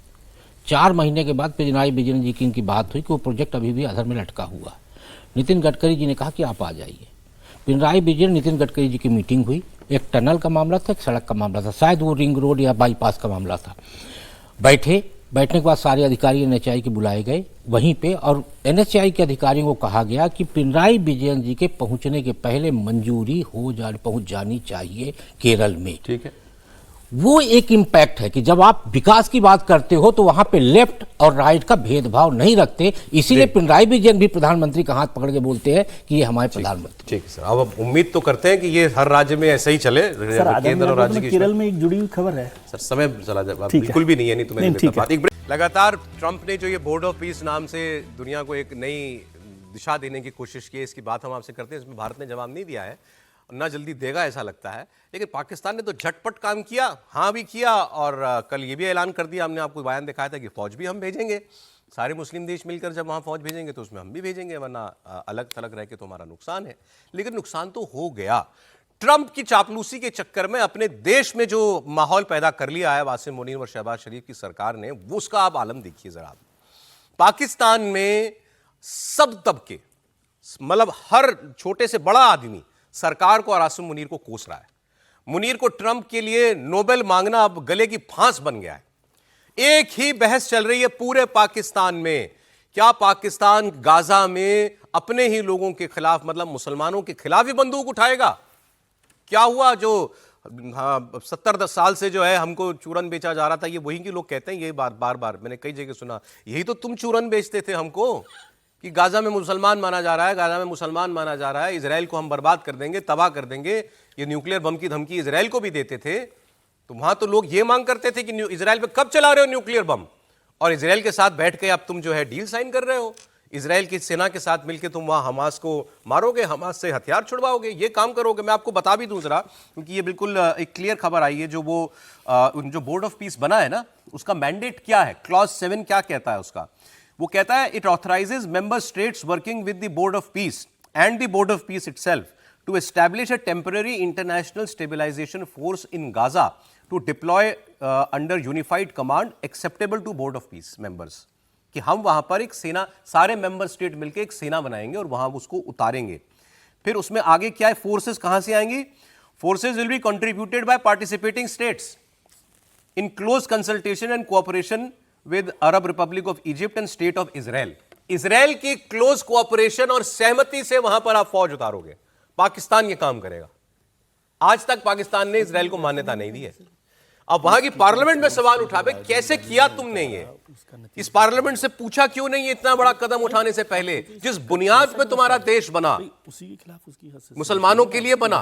4 महीने के बाद पिनराई विजयन जी की इनकी बात हुई कि वो प्रोजेक्ट अभी भी अधर में लटका हुआ। नितिन गडकरी जी ने कहा कि आप आ जाइए। पिनराई विजयन, नितिन गडकरी जी की मीटिंग हुई, एक टनल का मामला था, एक सड़क का मामला था, शायद वो रिंग रोड या बाईपास का मामला था। बैठने के बाद सारे अधिकारी एनएचएआई के बुलाए गए वहीं पे, और एनएचएआई के अधिकारियों को कहा गया कि पिनराई विजयन जी के पहुंचने के पहले मंजूरी पहुंच जानी चाहिए केरल में। ठीक है, वो एक इम्पैक्ट है कि जब आप विकास की बात करते हो तो वहां पे लेफ्ट और राइट का भेदभाव नहीं रखते, इसीलिए पिनराई विजयन भी प्रधानमंत्री का हाथ पकड़ के बोलते हैं कि ये हमारे प्रधानमंत्री। ठीक है सर, अब उम्मीद तो करते हैं कि ये हर राज्य में ऐसे ही चले, केंद्र और राज्य की। केरल में एक जुड़ी हुई खबर है सर, समय चला जाए, बिल्कुल भी नहीं है, नहीं तो मैंने लगातार ट्रंप ने जो ये बोर्ड ऑफ पीस नाम से दुनिया को एक नई दिशा देने की कोशिश की है, इसकी बात हम आपसे करते हैं, इसमें भारत ने जवाब नहीं दिया है, ना जल्दी देगा ऐसा लगता है। लेकिन पाकिस्तान ने तो झटपट काम किया, हाँ भी किया, और कल ये भी ऐलान कर दिया, हमने आपको बयान दिखाया था कि फौज भी हम भेजेंगे, सारे मुस्लिम देश मिलकर जब वहाँ फौज भेजेंगे तो उसमें हम भी भेजेंगे, वरना अलग थलग रह के तो हमारा नुकसान है। लेकिन नुकसान तो हो गया। ट्रंप की चापलूसी के चक्कर में अपने देश में जो माहौल पैदा कर लिया है वासिम मुनीर और शहबाज शरीफ की सरकार ने, वो उसका आप आलम देखिए जरा। पाकिस्तान में सब तबके, मतलब हर छोटे से बड़ा आदमी सरकार को और आसिम मुनीर को कोस रहा है। मुनीर को ट्रंप के लिए नोबेल मांगना अब गले की फांस बन गया है। एक ही बहस चल रही है पूरे पाकिस्तान में, क्या पाकिस्तान गाजा में अपने ही लोगों के खिलाफ, मतलब मुसलमानों के खिलाफ ही बंदूक उठाएगा? क्या हुआ जो 70 साल से जो है हमको चूरन बेचा जा रहा था, ये वही के लोग कहते हैं, ये बार बार मैंने कई जगह सुना, यही तो तुम चूरन बेचते थे हमको, कि गाजा में मुसलमान माना जा रहा है, गाजा में मुसलमान माना जा रहा है, इजराइल को हम बर्बाद कर देंगे, तबाह कर देंगे। ये न्यूक्लियर बम की धमकी इजराइल को भी देते थे। तो वहां तो लोग ये मांग करते थे कि इजराइल पे कब चला रहे हो न्यूक्लियर बम, और इजराइल के साथ बैठ के अब तुम जो है डील साइन कर रहे हो, इजराइल की सेना के साथ मिलकर तुम वहां हमास को मारोगे, हमास से हथियार छुड़वाओगे, ये काम करोगे। मैं आपको बता भी दूं जरा, क्योंकि ये बिल्कुल एक क्लियर खबर आई है। जो बोर्ड ऑफ पीस बना है ना, उसका मैंडेट क्या है, क्लॉज 7 क्या कहता है उसका? वो कहता है it authorises member states working with the board of peace and the board of peace itself to establish a temporary international stabilisation force in Gaza to deploy under unified command acceptable to board of peace members, कि हम वहां पर एक सेना, सारे member state मिलकर एक सेना बनाएंगे और वहां उसको उतारेंगे। फिर उसमें आगे क्या है, फोर्सेस कहां से आएंगी? Forces will be contributed by participating states in close consultation and cooperation with Arab Republic of Egypt and state of Israel. Israel की क्लोज कोऑपरेशन और सहमति से वहां पर आप फौज उतारोगे। पाकिस्तान ये काम करेगा। आज तक पाकिस्तान ने इजराइल को मान्यता नहीं दी है। अब वहां की पार्लियामेंट में सवाल उठा, भाई कैसे किया तुमने ये? इस पार्लियामेंट से पूछा क्यों नहीं इतना बड़ा कदम उठाने से पहले, जिस बुनियाद पे तुम्हारा देश बना, उसी के खिलाफ उसकी मुसलमानों के लिए बना।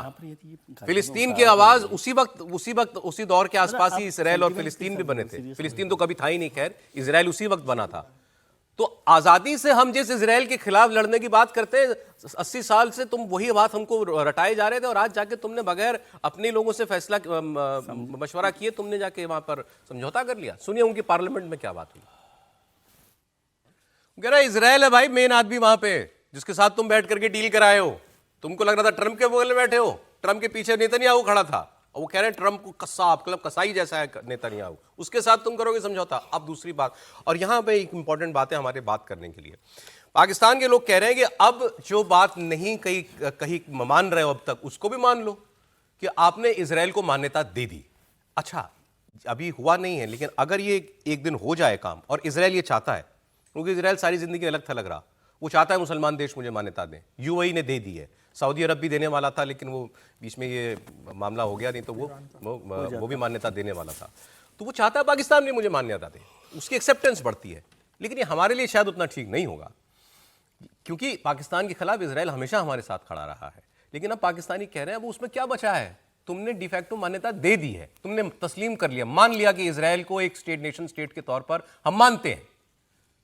फिलिस्तीन की आवाज उसी दौर के आसपास ही इसराइल और फिलिस्तीन भी बने थे। फिलिस्तीन तो कभी था ही नहीं, खैर इजराइल उसी वक्त बना था। तो आजादी से हम जिस इजराइल के खिलाफ लड़ने की बात करते हैं, 80 साल से तुम वही बात हमको रटाए जा रहे थे, और आज जाके तुमने बगैर अपने लोगों से फैसला मशवरा किए तुमने जाके वहां पर समझौता कर लिया। सुनिए उनकी पार्लियामेंट में क्या बात हुई। कह रहा है इजराइल है भाई मेन आदमी वहां पे, जिसके साथ तुम बैठ करके डील कराए हो। तुमको लग रहा था ट्रंप के बगल में बैठे हो, ट्रंप के पीछे नेतन्याहू खड़ा था, और वो कह रहे हैं ट्रंप को कसाब, मतलब कसाई जैसा है नेतन्याहू, उसके साथ तुम करोगे समझौता। अब दूसरी बात, और यहां पे एक इंपॉर्टेंट बात है हमारे बात करने के लिए। पाकिस्तान के लोग कह रहे हैं कि अब जो बात नहीं कहीं मान रहे हो अब तक, उसको भी मान लो कि आपने इजराइल को मान्यता दे दी। अच्छा, अभी हुआ नहीं है, लेकिन अगर ये एक दिन हो जाए काम, और इजराइल ये चाहता है, क्योंकि इजराइल सारी जिंदगी अलग थलग रहा, वो चाहता है मुसलमान देश मुझे मान्यता दें। यूएई ने दे दी है, सऊदी अरब भी देने वाला था, लेकिन वो बीच में ये मामला हो गया, नहीं तो वो भी मान्यता देने वाला था। तो वो चाहता है पाकिस्तान भी मुझे मान्यता दे, उसकी एक्सेप्टेंस बढ़ती है। लेकिन ये हमारे लिए शायद उतना ठीक नहीं होगा, क्योंकि पाकिस्तान के खिलाफ इजराइल हमेशा हमारे साथ खड़ा रहा है। लेकिन अब पाकिस्तानी कह रहे हैं अब उसमें क्या बचा है, तुमने डिफैक्टो मान्यता दे दी है, तुमने तस्लीम कर लिया, मान लिया कि इजराइल को एक स्टेट, नेशन स्टेट के तौर पर हम मानते हैं।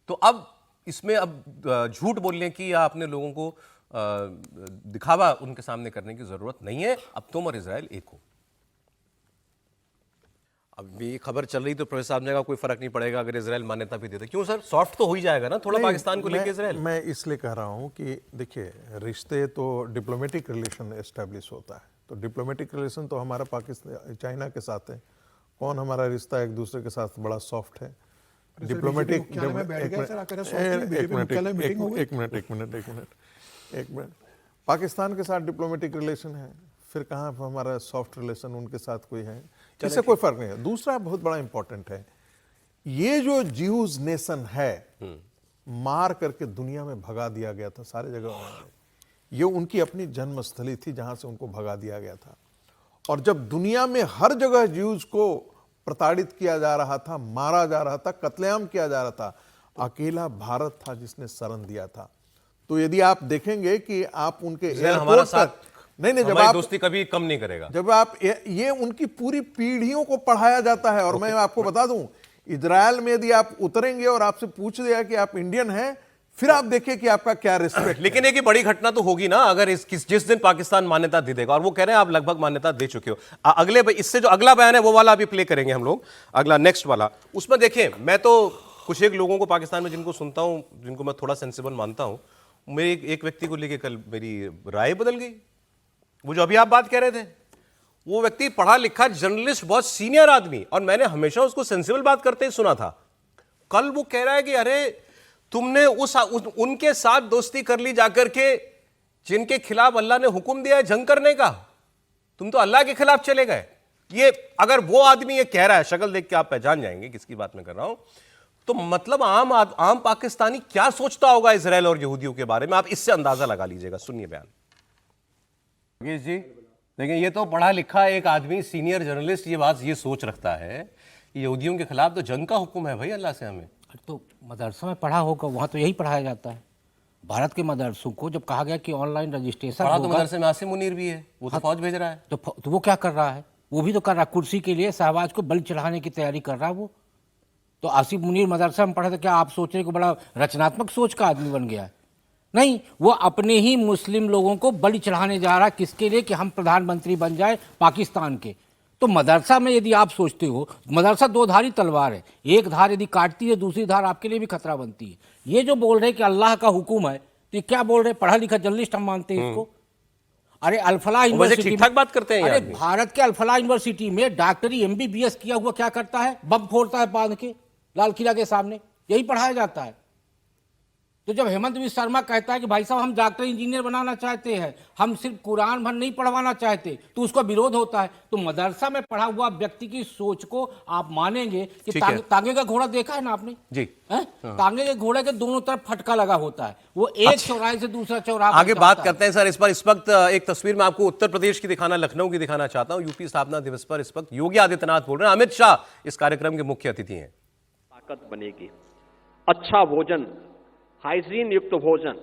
तो अब इसमें अब झूठ बोलने की या अपने लोगों को दिखावा उनके सामने करने की जरूरत नहीं है। अब तुम और इजराइल एक हो। अब ये खबर चल रही तो प्रोफेसर साहब ने कहा कोई फर्क नहीं पड़ेगा अगर इजराइल मान्यता भी देता। क्यों सर, सॉफ्ट तो हो ही जाएगा ना थोड़ा पाकिस्तान को लेकर इजराइल। मैं इसलिए कह रहा हूं कि देखिए, रिश्ते तो डिप्लोमेटिक रिलेशन एस्टेब्लिश होता है, तो डिप्लोमेटिक रिलेशन तो हमारा पाकिस्तान चाइना के साथ है। कौन हमारा रिश्ता एक दूसरे के साथ बड़ा सॉफ्ट है। डिप्लोमेटिक एक मिनट पाकिस्तान के साथ डिप्लोमेटिक रिलेशन है, फिर कहाँ हमारा सॉफ्ट रिलेशन उनके साथ कोई है, इससे कोई फर्क नहीं है। दूसरा बहुत बड़ा इंपॉर्टेंट है, ये जो ज्यूज नेशन है, मार करके दुनिया में भगा दिया गया था सारे जगह। ये उनकी अपनी जन्मस्थली थी जहां से उनको भगा दिया गया था। और जब दुनिया में हर जगह ज्यूज को प्रताड़ित किया जा रहा था, मारा जा रहा था, कत्लेआम किया जा रहा था, अकेला भारत था जिसने शरण दिया था। तो यदि आप देखेंगे कि आप उनके हमारा साथ नहीं जब आप दोस्ती कभी कम नहीं करेगा, जब आप ये उनकी पूरी पीढ़ियों को पढ़ाया जाता है। और मैं आपको बता दूं, इजराइल में यदि आप उतरेंगे और आपसे पूछ दिया कि आप इंडियन हैं, फिर आप देखिए कि आपका क्या रिस्पेक्ट। लेकिन एक बड़ी घटना तो होगी ना अगर जिस दिन पाकिस्तान मान्यता दे देगा, और वो कह रहे हैं आप लगभग मान्यता दे चुके हो। अगले इससे जो अगला बयान है वो वाला अभी प्ले करेंगे हम लोग, अगला नेक्स्ट वाला। उसमें देखें, मैं तो कुछ एक लोगों को पाकिस्तान में जिनको सुनता हूं, जिनको मैं थोड़ा सेंसिबल मानता हूं, मेरे एक व्यक्ति को लेकर कल मेरी राय बदल गई। वो जो अभी आप बात कह रहे थे, वो व्यक्ति पढ़ा लिखा जर्नलिस्ट, बहुत सीनियर आदमी, और मैंने हमेशा उसको सेंसिबल बात करते ही सुना था। कल वो कह रहा है कि अरे तुमने उनके साथ दोस्ती कर ली जाकर के जिनके खिलाफ अल्लाह ने हुक्म दिया है जंग करने का, तुम तो अल्लाह के खिलाफ चले गए। ये अगर वो आदमी ये कह रहा है, शक्ल देख के आप पहचान जाएंगे किसकी बात मैं कर रहा हूं, तो मतलब आम पाकिस्तानी क्या सोचता होगा इजराइल और यहूदियों के बारे में, आप इससे अंदाजा लगा लीजिएगा। सुनिए बयान। योगेश जी, लेकिन ये तो पढ़ा लिखा एक आदमी, सीनियर जर्नलिस्ट, ये सोच रखता है कि यहूदियों के खिलाफ तो जंग का हुक्म है भाई अल्लाह से हमें। तो मदरसा में पढ़ा होगा, वहाँ तो यही पढ़ाया जाता है। भारत के मदरसों को जब कहा गया कि ऑनलाइन रजिस्ट्रेशन पढ़ा तो होगा, मदरसे में आसिम मुनीर भी है, वो तो फौज भेज रहा है। तो वो क्या कर रहा है? वो भी तो कर रहा है, कुर्सी के लिए शहबाज को बलि चढ़ाने की तैयारी कर रहा है वो। तो आसिफ मुनीर मदरसा में पढ़ा था, क्या आप सोच रहे कि बड़ा रचनात्मक सोच का आदमी बन गया है? नहीं, वो अपने ही मुस्लिम लोगों को बलि चढ़ाने जा रहा है। किसके लिए? कि हम प्रधानमंत्री बन जाए पाकिस्तान के। तो मदरसा में यदि आप सोचते हो, मदरसा दो धारी तलवार है, एक धार यदि काटती है दूसरी धार आपके लिए भी खतरा बनती है। ये जो बोल रहे कि अल्लाह का हुक्म है, तो ये क्या बोल रहे? पढ़ा लिखा जर्नलिस्ट हम मानते हैं इसको। अरे अल्फला यूनिवर्सिटी, ठीक ठाक बात करते हैं ये अरे आदमी। भारत के अल्फला यूनिवर्सिटी में डॉक्टरी MBBS किया हुआ क्या करता है? बम फोड़ता है बांध के लाल किला के सामने, यही पढ़ाया जाता है। तो जब हेमंत बिस्वा शर्मा कहता है कि भाई साहब हम डॉक्टर इंजीनियर बनाना चाहते हैं, हम सिर्फ कुरान भर नहीं पढ़वाना चाहते, तो उसका विरोध होता है। तो मदरसा में पढ़ा हुआ व्यक्ति की सोच को आप मानेंगे कि तांगे का घोड़ा देखा है ना आपने जी? तांगे के घोड़े के दोनों तरफ फटका लगा होता है, वो एक चौराहे से दूसरा चौराहा आगे बात करते हैं सर। इस वक्त एक तस्वीर में आपको उत्तर प्रदेश की दिखाना, लखनऊ की दिखाना चाहता हूं। यूपी स्थापना दिवस पर इस वक्त योगी आदित्यनाथ बोल रहे हैं, अमित शाह इस कार्यक्रम के मुख्य अतिथि हैं। ताकत बनेगी, अच्छा भोजन, हाइजीन युक्त भोजन,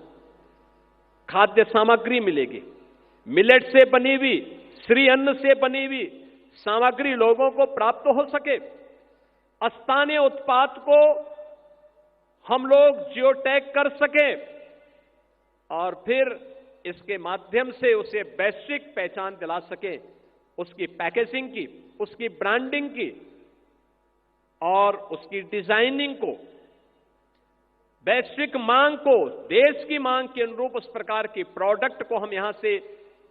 खाद्य सामग्री मिलेगी, मिलेट से बनी हुई, श्री अन्न से बनी हुई सामग्री लोगों को प्राप्त हो सके। स्थानीय उत्पाद को हम लोग जियो टैग कर सकें और फिर इसके माध्यम से उसे वैश्विक पहचान दिला सकें, उसकी पैकेजिंग की, उसकी ब्रांडिंग की और उसकी डिजाइनिंग को, वैश्विक मांग को, देश की मांग के अनुरूप उस प्रकार की प्रोडक्ट को हम यहां से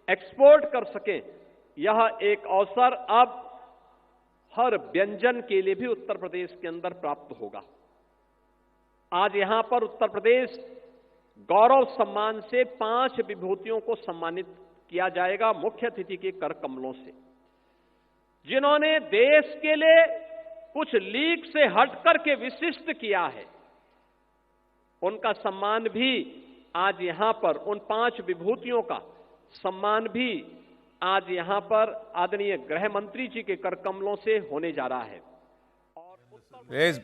एक्सपोर्ट कर सकें। यह एक अवसर अब हर व्यंजन के लिए भी उत्तर प्रदेश के अंदर प्राप्त होगा। आज यहां पर उत्तर प्रदेश गौरव सम्मान से 5 विभूतियों को सम्मानित किया जाएगा मुख्य अतिथि के कर कमलों से, जिन्होंने देश के लिए कुछ लीक से हट करके विशिष्ट किया है। उनका सम्मान भी आज यहां पर, उन 5 विभूतियों का सम्मान भी आज यहां पर आदरणीय गृह मंत्री जी के कर कमलों से होने जा रहा है। इस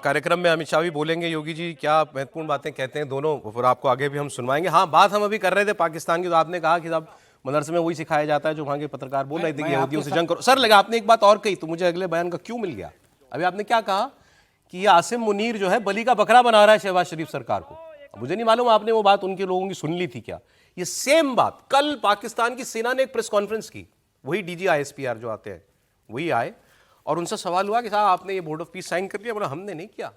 कार्यक्रम में अमित शाह भी बोलेंगे, योगी जी क्या महत्वपूर्ण बातें कहते हैं दोनों, फिर आपको आगे भी हम सुनवाएंगे। हाँ, बात हम अभी कर रहे थे पाकिस्तान की, तो आपने कहा कि साहब मदरसे में वही सिखाया जाता है जो वहां के पत्रकार बोल रहे थे कि यहूदियों से जंग करो। सर लगा आपने एक बात और कही, तो मुझे अगले बयान का क्यों मिल गया। अभी आपने क्या कहा कि ये आसिम मुनीर जो है बली का बकरा बना रहा है शहबाज शरीफ सरकार को। मुझे नहीं मालूम आपने वो बात उनके लोगों की सुन ली थी क्या। ये सेम बात कल पाकिस्तान की सेना ने एक प्रेस कॉन्फ्रेंस की, वही DG ISPR जो आते हैं वही आए और उनसे सवाल हुआ कि साहब आपने ये बोर्ड ऑफ पीस साइन कर दिया। बोला हमने नहीं किया,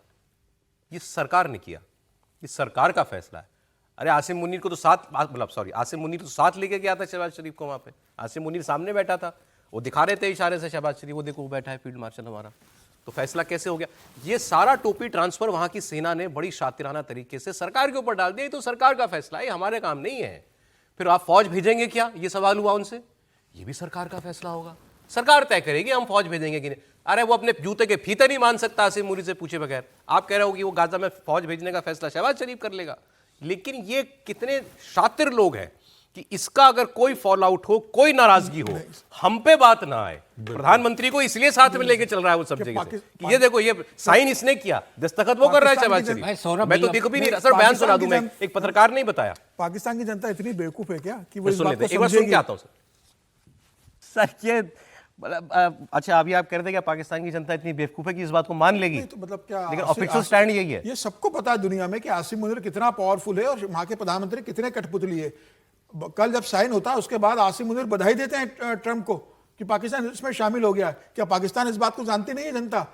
ये सरकार ने किया, ये सरकार का फैसला है। अरे आसिम मुनीर को तो साथ, मतलब सॉरी, आसिम मुनीर तो साथ लेके गया था शहबाज शरीफ को वहां पे। आसिम मुनीर सामने बैठा था, वो दिखा रहे थे इशारे से शहबाज शरीफ, वो देखो वो बैठा है फील्ड मार्शल हमारा। तो फैसला कैसे हो गया? ये सारा टोपी ट्रांसफर वहां की सेना ने बड़ी शातिराना तरीके से सरकार के ऊपर डाल दिया। ये तो सरकार का फैसला है, हमारे काम नहीं है। फिर आप फौज भेजेंगे क्या, ये सवाल हुआ उनसे। ये भी सरकार का फैसला होगा, सरकार तय करेगी हम फौज भेजेंगे कि नहीं। अरे वो अपने जूते के फीते नहीं मान सकता आसिम मुनीर से पूछे बगैर। आप कह रहे हो कि वो गाजा में फौज भेजने का फैसला शहबाज शरीफ कर लेगा। लेकिन ये कितने शातिर लोग हैं कि इसका अगर कोई फॉल आउट हो, कोई नाराजगी हो, हम पे बात ना आए। प्रधानमंत्री को इसलिए साथ में लेके चल रहा है वो सब जगह से कि ये देखो, ये साइन इसने किया, दस्तखत वो कर रहा है शहबाज शरीफ। मैं तो देखो भी नहीं, सर बयान सुना दूं मैं, एक पत्रकार ने बताया। पाकिस्तान की जनता इतनी बेवकूफ है क्या कि वो इस सुन बात लेते को एक बार सुन के समझेगी? आता हूं सर। ये अच्छा, अभी आप कह रहे थे कि पाकिस्तान की जनता इतनी बेवकूफ है कि इस बात को मान लेगी, तो मतलब क्या, लेकिन ऑफिशियल स्टैंड यही है। ये सबको पता है दुनिया में कि आसिम मुनीर कितना पावरफुल है और वहां के प्रधानमंत्री कितने कठपुतली है। कल जब साइन होता है उसके बाद आसिम मुनीर बधाई देते हैं ट्रंप को कि पाकिस्तान इसमें शामिल हो गया। क्या पाकिस्तान इस बात को जानती नहीं है जनता?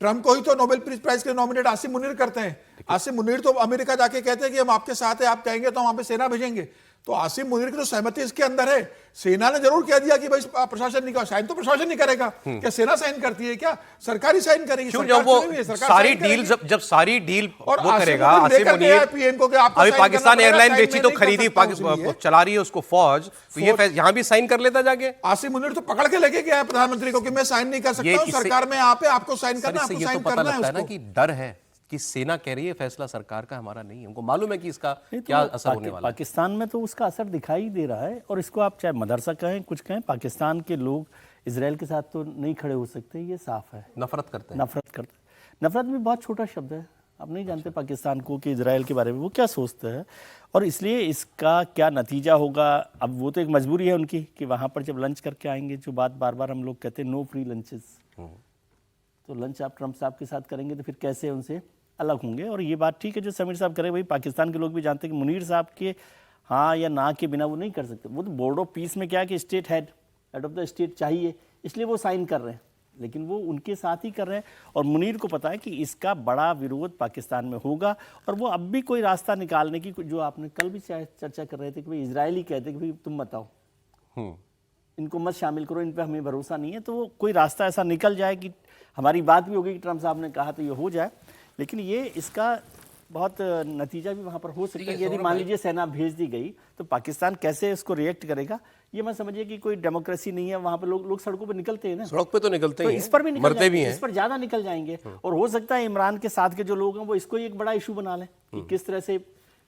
ट्रंप को ही तो नोबेल पीस प्राइज के नॉमिनेट आसिम मुनीर करते हैं। आसिम मुनीर तो अमेरिका जाके कहते हैं कि हम आपके साथ हैं, आप कहेंगे तो हम वहां पे सेना भेजेंगे। तो आसिम मुनीर की तो सहमति इसके अंदर है। सेना ने जरूर कह दिया कि भाई प्रशासन नहीं, साइन तो प्रशासन नहीं करेगा। क्या सेना साइन करती है क्या? सरकारी साइन करेगी। क्यों जब वो सारी डील, जब सारी डील वो करेगा आसिम मुनीर, अभी पाकिस्तान एयरलाइन बेची तो खरीदी, चला रही है उसको फौज, तो ये यहां भी साइन कर लेता जाके। आसिम मुनीर तो पकड़ के लेके गया प्रधानमंत्री को कि मैं साइन नहीं कर सकता हूं, सरकार में आप है, आपको साइन करना है, आपको साइन करना है उसको। कि डर है कि सेना कह रही है फैसला सरकार का, हमारा नहीं है। उनको मालूम है कि इसका क्या असर होने वाला है। पाकिस्तान में तो उसका असर दिखाई दे रहा है। और इसको आप चाहे मदरसा कहें, कुछ कहें, पाकिस्तान के लोग इजराइल के साथ तो नहीं खड़े हो सकते, ये साफ है। नफरत करते हैं, नफरत करते हैं। नफरत भी बहुत छोटा शब्द है। आप नहीं जानते पाकिस्तान को कि इजराइल के बारे में वो क्या सोचते हैं, और इसलिए इसका क्या नतीजा होगा। अब वो तो एक मजबूरी है उनकी कि वहाँ पर जब लंच करके आएंगे, जो बात बार बार हम लोग कहते हैं नो फ्री लंचेस, तो लंच आप ट्रंप साहब के साथ करेंगे तो फिर कैसे उनसे अलग होंगे। और ये बात ठीक है जो समीर साहब करें, भाई पाकिस्तान के लोग भी जानते हैं कि मुनीर साहब के हाँ या ना के बिना वो नहीं कर सकते। वो तो बोर्ड ऑफ पीस में क्या है कि state head of the state चाहिए, इसलिए वो साइन कर रहे हैं, लेकिन वो उनके साथ ही कर रहे हैं। और मुनीर को पता है कि इसका बड़ा विरोध पाकिस्तान में होगा, और वो अब भी कोई रास्ता निकालने की, जो आपने कल भी चर्चा कर रहे थे कि भाई इजरायली कहते कि भाई तुम बताओ, इनको मत शामिल करो, इन पर हमें भरोसा नहीं है, तो वो कोई रास्ता ऐसा निकल जाए कि हमारी बात भी होगी कि ट्रंप साहब ने कहा तो ये हो जाए। लेकिन ये इसका बहुत नतीजा भी वहाँ पर हो सकता है। यदि मान लीजिए सेना भेज दी गई तो पाकिस्तान कैसे इसको रिएक्ट करेगा, ये मैं समझिए कि कोई डेमोक्रेसी नहीं है वहाँ पर। लोग सड़कों पर निकलते हैं ना, सड़क पे तो निकलते ही इस पर भी मरते भी हैं, इस पर ज्यादा निकल जाएंगे। और हो सकता है इमरान के साथ के जो लोग हैं वो इसको ही एक बड़ा इशू बना लें कि किस तरह से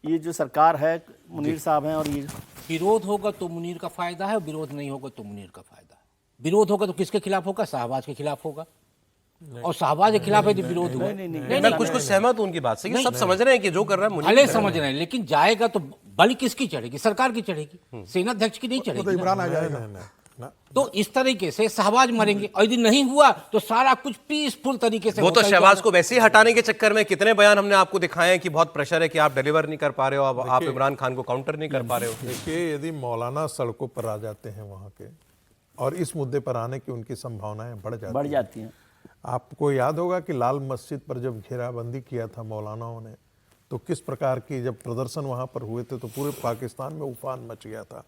ये जो सरकार है, मुनीर साहब हैं, और ये विरोध होगा तो मुनीर का फायदा है, विरोध नहीं होगा तो मुनीर का फायदा है। विरोध होगा तो किसके खिलाफ होगा? शाहबाज के खिलाफ होगा, और शाहबाज के खिलाफ यदि विरोध हुआ, मैं कुछ सहमत हूँ उनकी बात से, सब समझ रहे हैं कि जो कर रहा है मुनीर भले समझ रहे हैं, लेकिन जाएगा तो बल किसकी चढ़ेगी? सरकार की चढ़ेगी, सेनाध्यक्ष की नहीं चढ़ेगी। इमरान आ जाएगा। तो इस तरीके से शहबाज मरेंगे, और यदि नहीं हुआ तो सारा कुछ पीसफुल तरीके से वो तो शहबाज को वैसे ही हटाने के चक्कर में कितने बयान हमने आपको दिखाए हैं कि बहुत प्रेशर है कि आप डिलीवर नहीं कर पा रहे हो, अब आप इमरान खान को काउंटर नहीं कर पा रहे हो। देखिए, यदि मौलाना सड़कों पर आ जाते हैं वहाँ के, और इस मुद्दे पर आने की उनकी संभावनाएं बढ़ जाती हैं। आपको याद होगा कि लाल मस्जिद पर जब घेराबंदी किया था मौलानाओं ने, तो किस प्रकार की जब प्रदर्शन वहाँ पर हुए थे तो पूरे पाकिस्तान में उफान मच गया था।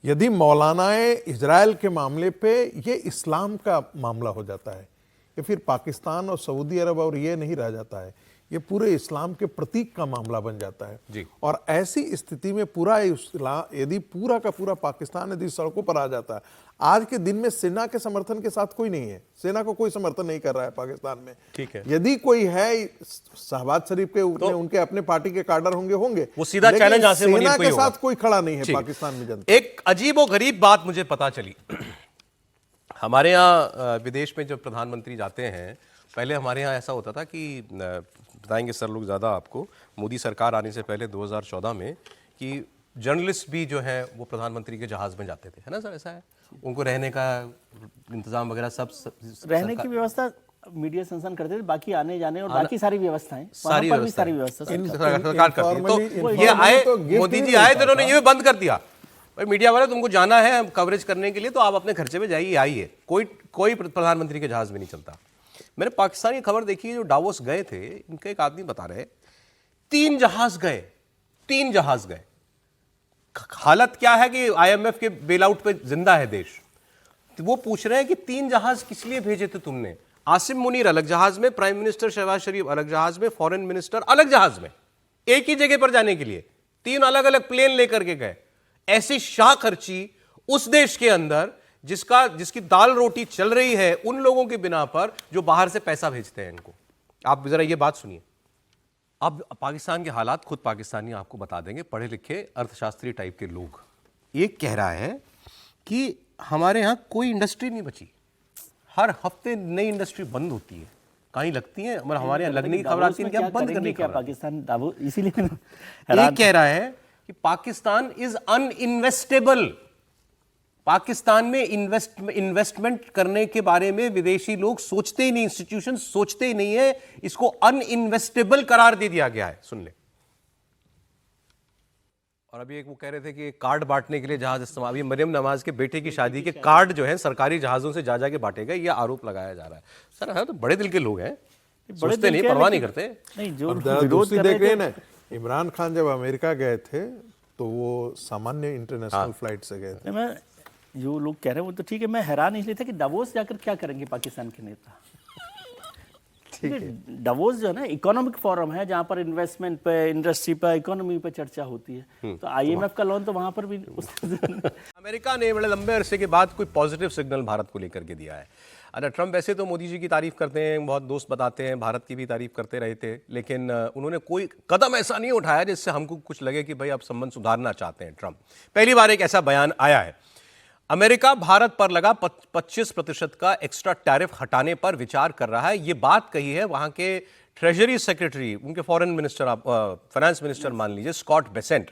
यदि मौलानाए इजराइल के मामले पे ये इस्लाम का मामला हो जाता है, ये फिर पाकिस्तान और सऊदी अरब और ये नहीं रह जाता है, ये पूरे इस्लाम के प्रतीक का मामला बन जाता है जी। और ऐसी स्थिति में पूरा इस्लाम, यदि पूरा का पूरा पाकिस्तान यदि सड़कों पर आ जाता है, आज के दिन में सेना के समर्थन के साथ कोई नहीं है, सेना को कोई समर्थन नहीं कर रहा है पाकिस्तान में। ठीक है, यदि कोई है शहबाज शरीफ के तो उनके अपने पार्टी के काडर होंगे, वो सीधा चैलेंज यहाँ से सेना के साथ कोई खड़ा नहीं है पाकिस्तान में जनता। एक अजीब और गरीब बात मुझे पता चली, हमारे यहाँ विदेश में जब प्रधानमंत्री जाते हैं, पहले हमारे यहाँ ऐसा होता था कि बताएंगे सर लोग ज़्यादा आपको, मोदी सरकार आने से पहले 2014 में कि जर्नलिस्ट भी जो है वो प्रधानमंत्री के जहाज़ में जाते थे, है ना सर? ऐसा है, उनको रहने का इंतजाम वगैरह सब रहने की व्यवस्था मीडिया संस्थान करते थे, बाकी आने जाने और बाकी सारी व्यवस्थाएं सारी व्यवस्था सरकार करती है। तो ये आए, मोदी जी आए तो उन्होंने ये बंद कर दिया, भाई मीडिया वाले तुमको जाना है कवरेज करने के लिए तो आप अपने खर्चे में जाइए आइए, कोई प्रधानमंत्री के जहाज़ में नहीं चलता। मैंने पाकिस्तान की खबर देखी, जो डावोस गए थे, इनके एक आदमी बता रहे 3 जहाज गए। हालत क्या है कि आईएमएफ के बेलआउट पे जिंदा है देश, तो वो पूछ रहे हैं कि 3 जहाज किस लिए भेजे थे तुमने? आसिम मुनीर अलग जहाज में, प्राइम मिनिस्टर शहबाज शरीफ अलग जहाज में, फॉरेन मिनिस्टर अलग जहाज में, एक ही जगह पर जाने के लिए 3 अलग अलग प्लेन लेकर के गए। ऐसी शाह खर्ची उस देश के अंदर जिसकी दाल रोटी चल रही है उन लोगों के बिना पर जो बाहर से पैसा भेजते हैं इनको। आप जरा ये बात सुनिए। अब पाकिस्तान के हालात खुद पाकिस्तानी आपको बता देंगे, पढ़े लिखे अर्थशास्त्री टाइप के लोग। ये कह रहा है कि हमारे यहाँ कोई इंडस्ट्री नहीं बची, हर हफ्ते नई इंडस्ट्री बंद होती है, कहीं लगती है, मतलब हमारे यहाँ लगने की खबर आती है, क्या बंद करने की पाकिस्तान दावो, इसीलिए ये कह रहा है कि पाकिस्तान इज अनइन्वेस्टेबल। पाकिस्तान में इन्वेस्टमेंट करने के बारे में विदेशी लोग सोचते ही नहीं, इंस्टीट्यूशन सोचते ही नहीं है, इसको अनइन्वेस्टेबल करार दे दिया गया है। सुन ले। और अभी एक वो कह रहे थे कि कार्ड बांटने के लिए जहाज इस्तेमाल, अभी मरियम नवाज के बेटे की शादी के कार्ड जो है सरकारी जहाजों से जा के बांटे गए, यह आरोप लगाया जा रहा है। सर है तो बड़े दिल के लोग हैं, सोचते नहीं, परवाह नहीं करते। नहीं, जो विरोध देख रहे हैं ना, इमरान खान जब अमेरिका गए थे तो वो सामान्य इंटरनेशनल फ्लाइट से गए थे। मैं जो लोग कह रहे हैं वो तो ठीक है, मैं हैरान इसलिए था कि डावोस जाकर क्या करेंगे पाकिस्तान के नेता। डावोस जो है ना इकोनॉमिक फोरम है जहां पर इन्वेस्टमेंट पे, इंडस्ट्री पे, इकोनॉमी पे चर्चा होती है, तो आईएमएफ का लोन तो वहां पर भी अमेरिका ने बड़े लंबे अरसे के बाद कोई पॉजिटिव सिग्नल भारत को लेकर के दिया है। अच्छा, ट्रंप वैसे तो मोदी जी की तारीफ करते हैं, बहुत दोस्त बताते हैं, भारत की भी तारीफ करते रहे थे, लेकिन उन्होंने कोई कदम ऐसा नहीं उठाया जिससे हमको कुछ लगे कि भाई अब संबंध सुधारना चाहते हैं ट्रंप। पहली बार एक ऐसा बयान आया है, अमेरिका भारत पर लगा 25% का एक्स्ट्रा टैरिफ हटाने पर विचार कर रहा है। ये बात कही है वहां के ट्रेजरी सेक्रेटरी, उनके फॉरेन मिनिस्टर, आप फाइनेंस मिनिस्टर मान लीजिए, स्कॉट बेसेंट,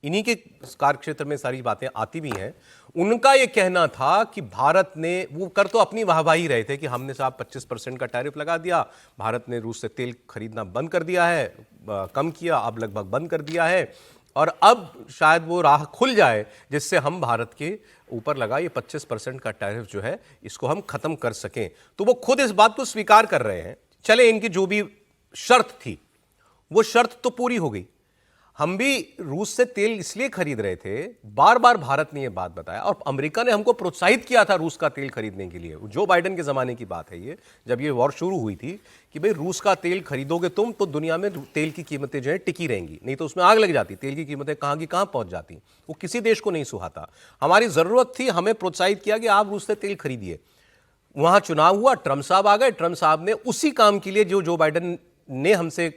इन्हीं के कार्यक्षेत्र में सारी बातें आती भी हैं। उनका ये कहना था कि भारत ने, वो कर तो अपनी वाहवाही रहे थे कि हमने साहब 25% का टैरिफ लगा दिया, भारत ने रूस से तेल खरीदना बंद कर दिया है, कम किया, अब लगभग बंद कर दिया है, और अब शायद वो राह खुल जाए जिससे हम भारत के ऊपर लगा ये 25% का टैरिफ जो है इसको हम खत्म कर सकें। तो वो खुद इस बात को स्वीकार कर रहे हैं। चले, इनकी जो भी शर्त थी वो शर्त तो पूरी हो गई। हम भी रूस से तेल इसलिए खरीद रहे थे, बार बार भारत ने यह बात बताया, और अमेरिका ने हमको प्रोत्साहित किया था रूस का तेल खरीदने के लिए। जो बाइडेन के जमाने की बात है ये, जब ये वॉर शुरू हुई थी कि भाई रूस का तेल खरीदोगे तुम तो दुनिया में तेल की कीमतें जो है टिकी रहेंगी, नहीं तो उसमें आग लग जाती, तेल की कीमतें कहां की कहां पहुंच जाती। वो किसी देश को नहीं सुहाता। हमारी जरूरत थी, हमें प्रोत्साहित किया कि आप रूस से तेल खरीदिए। वहां चुनाव हुआ, ट्रंप साहब आ गए, ट्रंप साहब ने उसी काम के लिए जो बाइडेन ने हमसे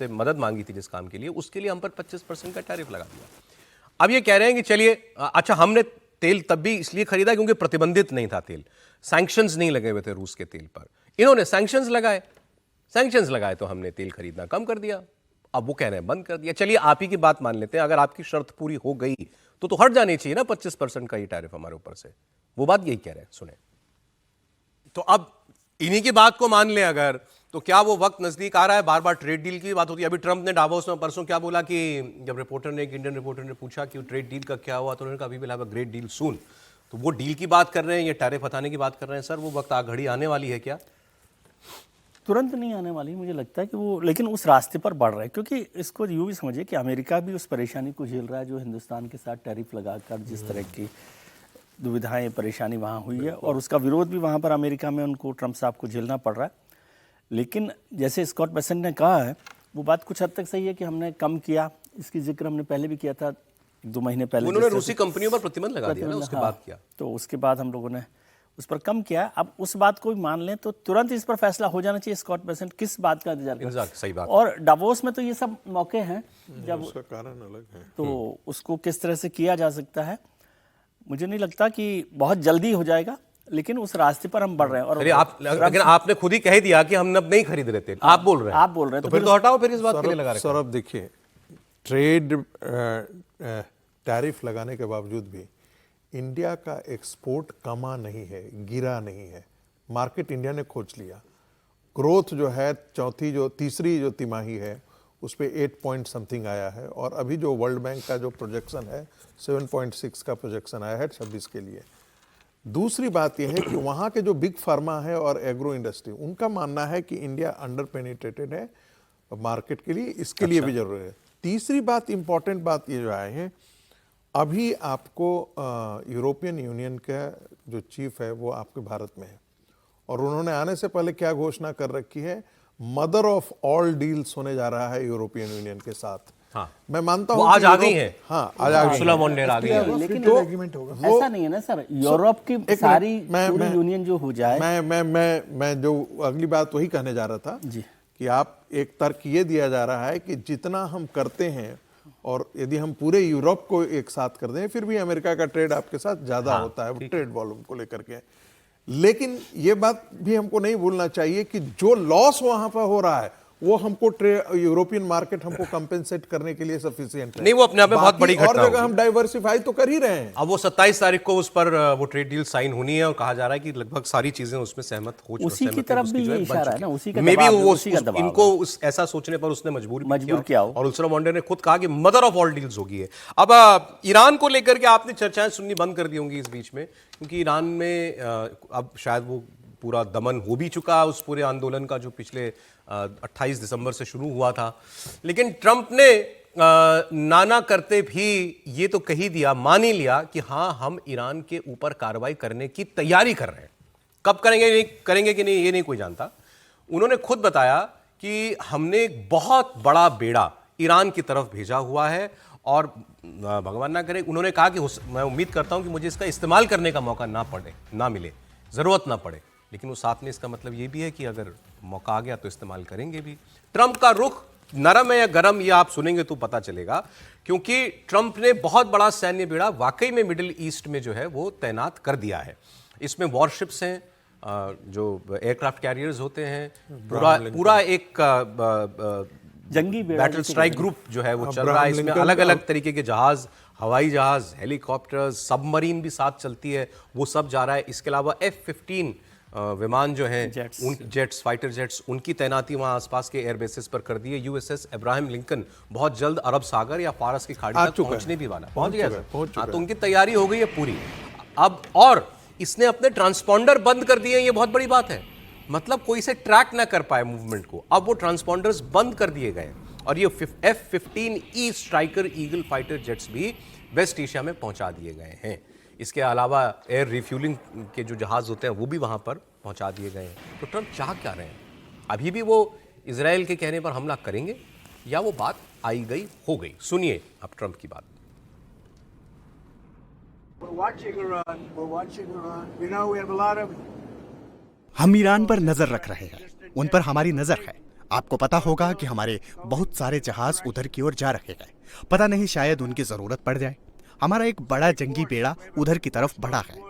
मदद मांगी थी जिस काम के लिए, उसके लिए हम पर 25% का टैरिफ लगा दिया। अब ये कह रहे हैं कि चलिए, अच्छा हमने तेल तब भी इसलिए खरीदा क्योंकि प्रतिबंधित नहीं था तेल, सैंक्शंस नहीं लगे हुए थे रूस के तेल पर। इन्होंने सैंक्शंस लगाए तो हमने तेल खरीदना कम कर दिया। अब वो कह रहे हैं बंद कर दिया। चलिए आप ही की बात मान लेते हैं, अगर आपकी शर्त पूरी हो गई तो हट जानी चाहिए ना 25% का ये टैरिफ हमारे ऊपर से। वो बात यही कह रहे हैं, सुने। तो अब इन्हीं की बात को मान लें अगर, तो क्या वो वक्त नजदीक आ रहा है? बार बार ट्रेड डील की बात होती है। अभी ट्रंप ने डावोस में परसों क्या बोला कि जब एक इंडियन रिपोर्टर ने पूछा कि ट्रेड डील का क्या हुआ, तो उन्होंने कहा we will have a great deal soon. तो वो डील की बात कर रहे हैं, ये टैरिफ हटाने की बात कर रहे हैं। सर वो वक्त घड़ी आने वाली है क्या? तुरंत नहीं आने वाली, मुझे लगता है कि वो, लेकिन उस रास्ते पर बढ़ रहा है। क्योंकि इसको यूँ भी समझिए कि अमेरिका भी उस परेशानी को झेल रहा है जो हिंदुस्तान के साथ टैरिफ लगाकर जिस तरह की दुविधाएं, परेशानी वहाँ हुई है, और उसका विरोध भी वहाँ पर अमेरिका में उनको, ट्रंप साहब को झेलना पड़ रहा है। लेकिन जैसे स्कॉट बेसेंट ने कहा है, वो बात कुछ हद तक सही है कि हमने कम किया। इसकी जिक्र हमने पहले भी किया था, 2 महीने पहले उन्होंने रूसी कंपनियों पर प्रतिबंध लगा दिया ना, उसके बाद किया, तो उसके बाद हम लोगों ने उस पर कम किया। अब उस बात को भी मान लें तो तुरंत इस पर फैसला हो जाना चाहिए। स्कॉट बेसेंट किस बात का इंतजार कर रहे हैं? सही बात। और डावोस में तो ये सब मौके हैं जब, उसका कारण अलग है, तो उसको किस तरह से किया जा सकता है, मुझे नहीं लगता कि बहुत जल्दी हो जाएगा, लेकिन उस रास्ते पर हम बढ़ रहे हैं। और लेकिन आपने खुद ही कह दिया कि हम अब नहीं खरीद रहे थे, आप बोल रहे हैं तो फिर तो हटाओ, फिर इस बात के लिए लगा रहे हैं। सर अब देखिए, ट्रेड टैरिफ लगाने के बावजूद भी इंडिया का एक्सपोर्ट कमा नहीं है, गिरा नहीं है। मार्केट इंडिया ने खोज लिया। ग्रोथ जो है तीसरी जो तिमाही है उस पर 8 पॉइंट समथिंग आया है, और अभी जो वर्ल्ड बैंक का जो प्रोजेक्शन है 7.6 का प्रोजेक्शन आया है 26 के लिए। दूसरी बात यह है कि वहाँ के जो बिग फार्मा है और एग्रो इंडस्ट्री, उनका मानना है कि इंडिया अंडर पेनिट्रेटेड है मार्केट के लिए, इसके लिए भी जरूरी है। तीसरी बात, इंपॉर्टेंट बात ये जो आए हैं, अभी आपको यूरोपियन यूनियन का जो चीफ है वो आपके भारत में है, और उन्होंने आने से पहले क्या घोषणा कर रखी है, मदर ऑफ ऑल डील्स होने जा रहा है यूरोपियन यूनियन के साथ। हाँ, मैं मानता हूँ आज आ गई है। हाँ, आज आ गई उर्सुला वॉन डेर आ गई है। लेकिन तो एग्रीमेंट होगा। ऐसा नहीं है ना सर, यूरोप की सारी पूरी यूनियन जो हो जाए। मैं जो अगली बात वही कहने जा रहा था जी, कि आप एक तर्क ये दिया जा रहा है कि जितना हम करते हैं, और यदि हम पूरे यूरोप को एक साथ कर दें, फिर भी अमेरिका का ट्रेड आपके साथ ज्यादा होता है ट्रेड वॉल्यूम को लेकर के। लेकिन ये बात भी हमको नहीं भूलना चाहिए कि जो लॉस वहां पर हो रहा है वो हमको यूरोपियन मार्केट हमको कंपेंसेट करने के लिए सफिशिएंट है। नहीं, वो अपने आप में बहुत बड़ी घटना और जगह हम डाइवर्सिफाई तो कर ही रहे हैं। अब वो 27 तारीख को उस पर वो ट्रेड डील साइन होनी है, और कहा जा रहा है कि लगभग सारी चीजें उसमें सहमत हो चुकी हैं। उसी की तरफ भी ये इशारा है ना, उसी का मे बी वो दबाव इनको ऐसा सोचने पर उसने मजबूर किया हो। और उर्सुला वॉन डेर ने खुद कहा कि मदर ऑफ ऑल डील्स होगी है। अब ईरान को लेकर के आपने चर्चाएं सुननी बंद कर दी होंगी इस बीच में, क्योंकि ईरान में अब शायद वो पूरा दमन हो भी चुका उस पूरे आंदोलन का जो पिछले 28 दिसंबर से शुरू हुआ था। लेकिन ट्रंप ने नाना करते भी ये तो कही दिया, मान ही लिया कि हाँ, हम ईरान के ऊपर कार्रवाई करने की तैयारी कर रहे हैं। कब करेंगे कि नहीं ये नहीं कोई जानता। उन्होंने खुद बताया कि हमने एक बहुत बड़ा बेड़ा ईरान की तरफ भेजा हुआ है, और भगवान ना करे, उन्होंने कहा कि मैं उम्मीद करता हूं कि मुझे इसका इस्तेमाल करने का मौका ना मिले, जरूरत ना पड़े। लेकिन वो साथ में इसका मतलब ये भी है कि अगर मौका आ गया तो इस्तेमाल करेंगे भी। ट्रंप का रुख नरम है या गरम, ये आप सुनेंगे तो पता चलेगा, क्योंकि ट्रंप ने बहुत बड़ा सैन्य बेड़ा वाकई में मिडिल ईस्ट में जो है वो तैनात कर दिया है। इसमें वॉरशिप्स हैं, जो एयरक्राफ्ट कैरियर्स होते हैं, पूरा एक जंगी बेड़ा बैटल स्ट्राइक ग्रुप जो है वो चल रहा है। इसमें अलग अलग तरीके के जहाज, हवाई जहाज, हेलीकॉप्टर्स, सबमरीन भी साथ चलती है, वो सब जा रहा है। इसके अलावा F-15 विमान जो हैं, उन जेट्स, फाइटर जेट्स, उनकी तैनाती वहाँ आसपास के एयरबेसिस पर कर दी है। USS अब्राहम लिंकन बहुत जल्द अरब सागर या फारस की खाड़ी तक पहुंचने भी वाला, पहुंच गया सर। हाँ, तो उनकी तैयारी हो गई है पूरी। अब और इसने अपने ट्रांसपॉन्डर बंद कर दिए, ये बहुत बड़ी बात है। मतलब कोई से ट्रैक ना कर पाए मूवमेंट को, अब वो ट्रांसपॉन्डर्स बंद कर दिए गए। और ये F-15E striker eagle fighter jets भी वेस्ट एशिया में पहुंचा दिए गए हैं। इसके अलावा एयर रिफ्यूलिंग के जो जहाज होते हैं वो भी वहां पर पहुंचा दिए गए हैं। तो ट्रंप चाह क्या रहे हैं? अभी भी वो इजराइल के कहने पर हमला करेंगे या वो बात आई गई हो गई? सुनिए अब ट्रंप की बात। हम ईरान पर नजर रख रहे हैं, उन पर हमारी नजर है। आपको पता होगा कि हमारे बहुत सारे जहाज उधर की ओर जा रहे हैं। पता नहीं, शायद उनकी जरूरत पड़ जाए। हमारा एक बड़ा जंगी बेड़ा उधर की तरफ बढ़ा है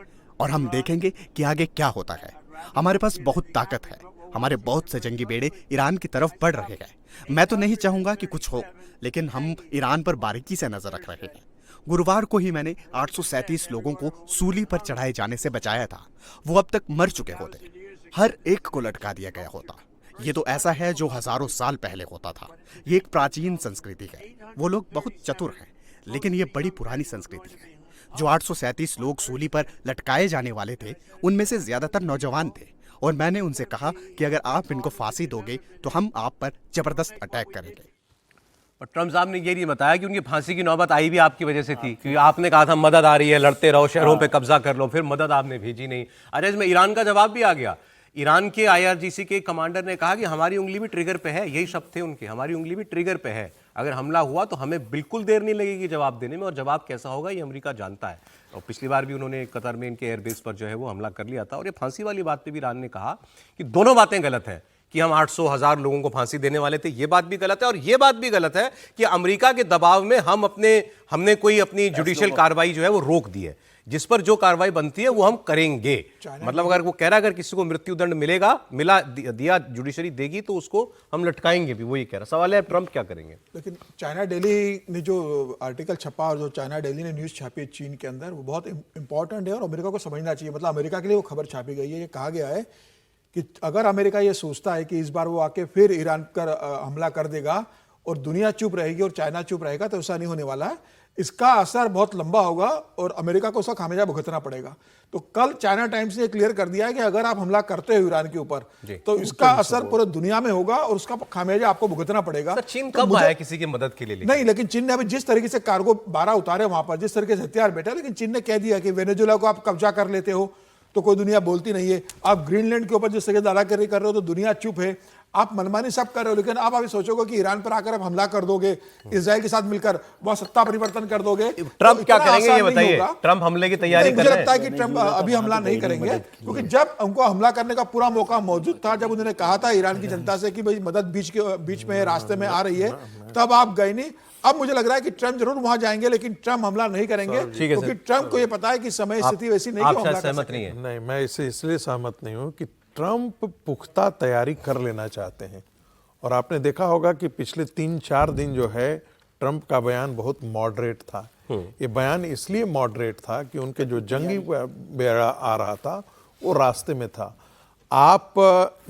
और हम देखेंगे कि आगे क्या होता है। हमारे पास बहुत ताकत है, हमारे बहुत से जंगी बेड़े ईरान की तरफ बढ़ रहे हैं। मैं तो नहीं चाहूंगा कि कुछ हो, लेकिन हम ईरान पर बारीकी से नजर रख रहे हैं। गुरुवार को ही मैंने 837 लोगों को सूली पर चढ़ाए जाने से बचाया था। वो अब तक मर चुके होते, हर एक को लटका दिया गया होता। ये तो ऐसा है जो हजारों साल पहले होता था। ये एक प्राचीन संस्कृति है। वो लोग बहुत चतुर हैं, लेकिन ये बड़ी पुरानी संस्कृति है। जो 837 लोग सूली पर लटकाए जाने वाले थे, उनमें से ज्यादातर नौजवान थे और मैंने उनसे कहा कि अगर आप इनको फांसी दोगे तो हम आप पर जबरदस्त अटैक करेंगे। और ट्रंप साहब ने ये नहीं बताया कि उनकी फांसी की नौबत आई भी आपकी वजह से थी, क्योंकि आपने कहा था मदद आ रही है, लड़ते रहो, शहरों पे कब्जा कर लो, फिर मदद आपने भेजी नहीं। अच्छा, इसमें ईरान का जवाब भी आ गया। ईरान के IRGC के कमांडर ने कहा कि हमारी उंगली भी ट्रिगर पे है, यही शब्द थे उनके, हमारी उंगली भी ट्रिगर पे है। अगर हमला हुआ तो हमें बिल्कुल देर नहीं लगेगी जवाब देने में, और जवाब कैसा होगा ये अमेरिका जानता है। और पिछली बार भी उन्होंने कतर में इनके एयरबेस पर जो है वो हमला कर लिया था। और ये फांसी वाली बात पे भी ईरान ने कहा कि दोनों बातें गलत हैं, कि हम 800,000 लोगों को फांसी देने वाले थे, ये बात भी गलत है। और ये बात भी गलत है कि अमेरिका के दबाव में हमने कोई अपनी जुडिशियल कार्रवाई जो है वो रोक दी है। जिस पर जो कार्रवाई बनती है वो हम करेंगे। मतलब अगर वो कह रहा है अगर किसी को मृत्यु दंड दिया जुडिशरी देगी तो उसको हम लटकाएंगे भी, वो ये कह रहा। सवाल है ट्रंप क्या करेंगे? लेकिन चाइना डेली ने जो आर्टिकल छपा और जो चाइना डेली ने न्यूज़ छापी चीन के अंदर, वो बहुत इंपॉर्टेंट है और अमेरिका को समझना चाहिए। मतलब अमेरिका के लिए वो खबर छापी गई है। ये कहा गया है कि अगर अमेरिका ये सोचता है कि इस बार वो आके फिर ईरान पर हमला कर देगा और दुनिया चुप रहेगी और चाइना चुप रहेगा, तो ऐसा नहीं होने वाला है। इसका असर बहुत लंबा होगा और अमेरिका को उसका खामियाजा भुगतना पड़ेगा। तो कल चाइना टाइम्स ने क्लियर कर दिया है कि अगर आप हमला करते हो ईरान के ऊपर तो इसका असर पूरे दुनिया में होगा और उसका खामियाजा आपको भुगतना पड़ेगा। चीन कब आया किसी की मदद के लिए? नहीं, लेकिन चीन ने अभी जिस तरीके से कार्गो 12 उतारे वहां पर, जिस तरीके से हथियार बैठा, लेकिन चीन ने कह दिया कि वेनेजुएला को आप कब्जा कर लेते हो तो कोई दुनिया बोलती नहीं है। आप ग्रीनलैंड के ऊपर जिस तरह दादागिरी कर रहे हो तो दुनिया चुप है। आप मनमानी सब कर रहे हो, लेकिन आप अभी सोचोगे कि ईरान पर आकर आप हमला कर दोगे, इजराइल के साथ मिलकर बहुत सत्ता परिवर्तन कर दोगे। ट्रंप क्या करेंगे ये बताइए? ट्रंप हमले की तैयारी कर रहे हैं? मुझे लगता है कि ट्रंप अभी हमला नहीं करेंगे, क्योंकि जब उनको हमला करने का पूरा मौका मौजूद था, जब उन्होंने कहा था ईरान की जनता से कि भाई मदद बीच में रास्ते में आ रही है, तब आप गए नहीं। अब मुझे लग रहा है कि ट्रंप जरूर वहां जाएंगे, लेकिन ट्रंप हमला नहीं करेंगे, क्योंकि ट्रंप को यह पता है कि समय स्थिति वैसी नहीं कि हमला कर सकें। नहीं, मैं इससे इसलिए सहमत नहीं हूं कि ट्रंप पुख्ता तैयारी कर लेना चाहते हैं। और आपने देखा होगा कि पिछले 3-4 दिन जो है ट्रंप का बयान बहुत मॉडरेट था। ये बयान इसलिए मॉडरेट था कि उनके जो जंगी बेड़ा आ रहा था वो रास्ते में था। आप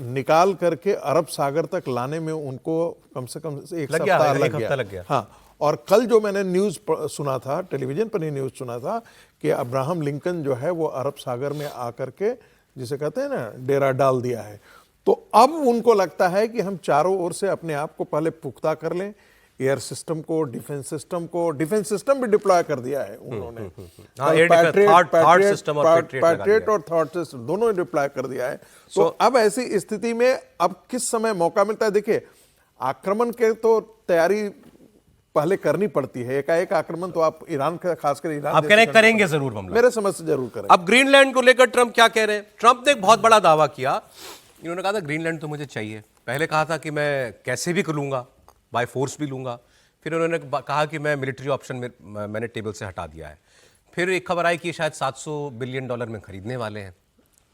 निकाल करके अरब सागर तक लाने में उनको कम से कम एक सप्ताह लग गया। हाँ, और कल जो मैंने न्यूज़ सुना था, टेलीविजन पर ही न्यूज़ सुना था कि अब्राहम लिंकन जो है वो अरब सागर में आकर के, जिसे कहते हैं ना, डेरा डाल दिया है। तो अब उनको लगता है कि हम चारों ओर से अपने आप को पहले पुख्ता कर लें, एयर सिस्टम को, डिफेंस सिस्टम भी डिप्लॉय कर दिया है उन्होंने। पैट्रियट और थॉट सिस्टम दोनों डिप्लॉय कर दिया है। तो अब ऐसी स्थिति में अब किस समय मौका मिलता है? देखिए, आक्रमण के तो तैयारी पहले करनी पड़ती है। एकाएक आक्रमण तो आप ईरान का, खासकर ईरान, आप कह रहे हैं करेंगे जरूर हमला? मेरे समझ से जरूर करेंगे। अब ग्रीनलैंड को लेकर ट्रंप क्या कह रहे हैं? ट्रंप ने एक बहुत बड़ा दावा किया। इन्होंने कहा था ग्रीनलैंड तो मुझे चाहिए। पहले कहा था कि मैं कैसे भी कर लूंगा, बाय फोर्स भी लूंगा। फिर उन्होंने कहा कि मैं मिलिट्री ऑप्शन मैंने टेबल से हटा दिया है। फिर एक खबर आई कि शायद $700 बिलियन में खरीदने वाले हैं।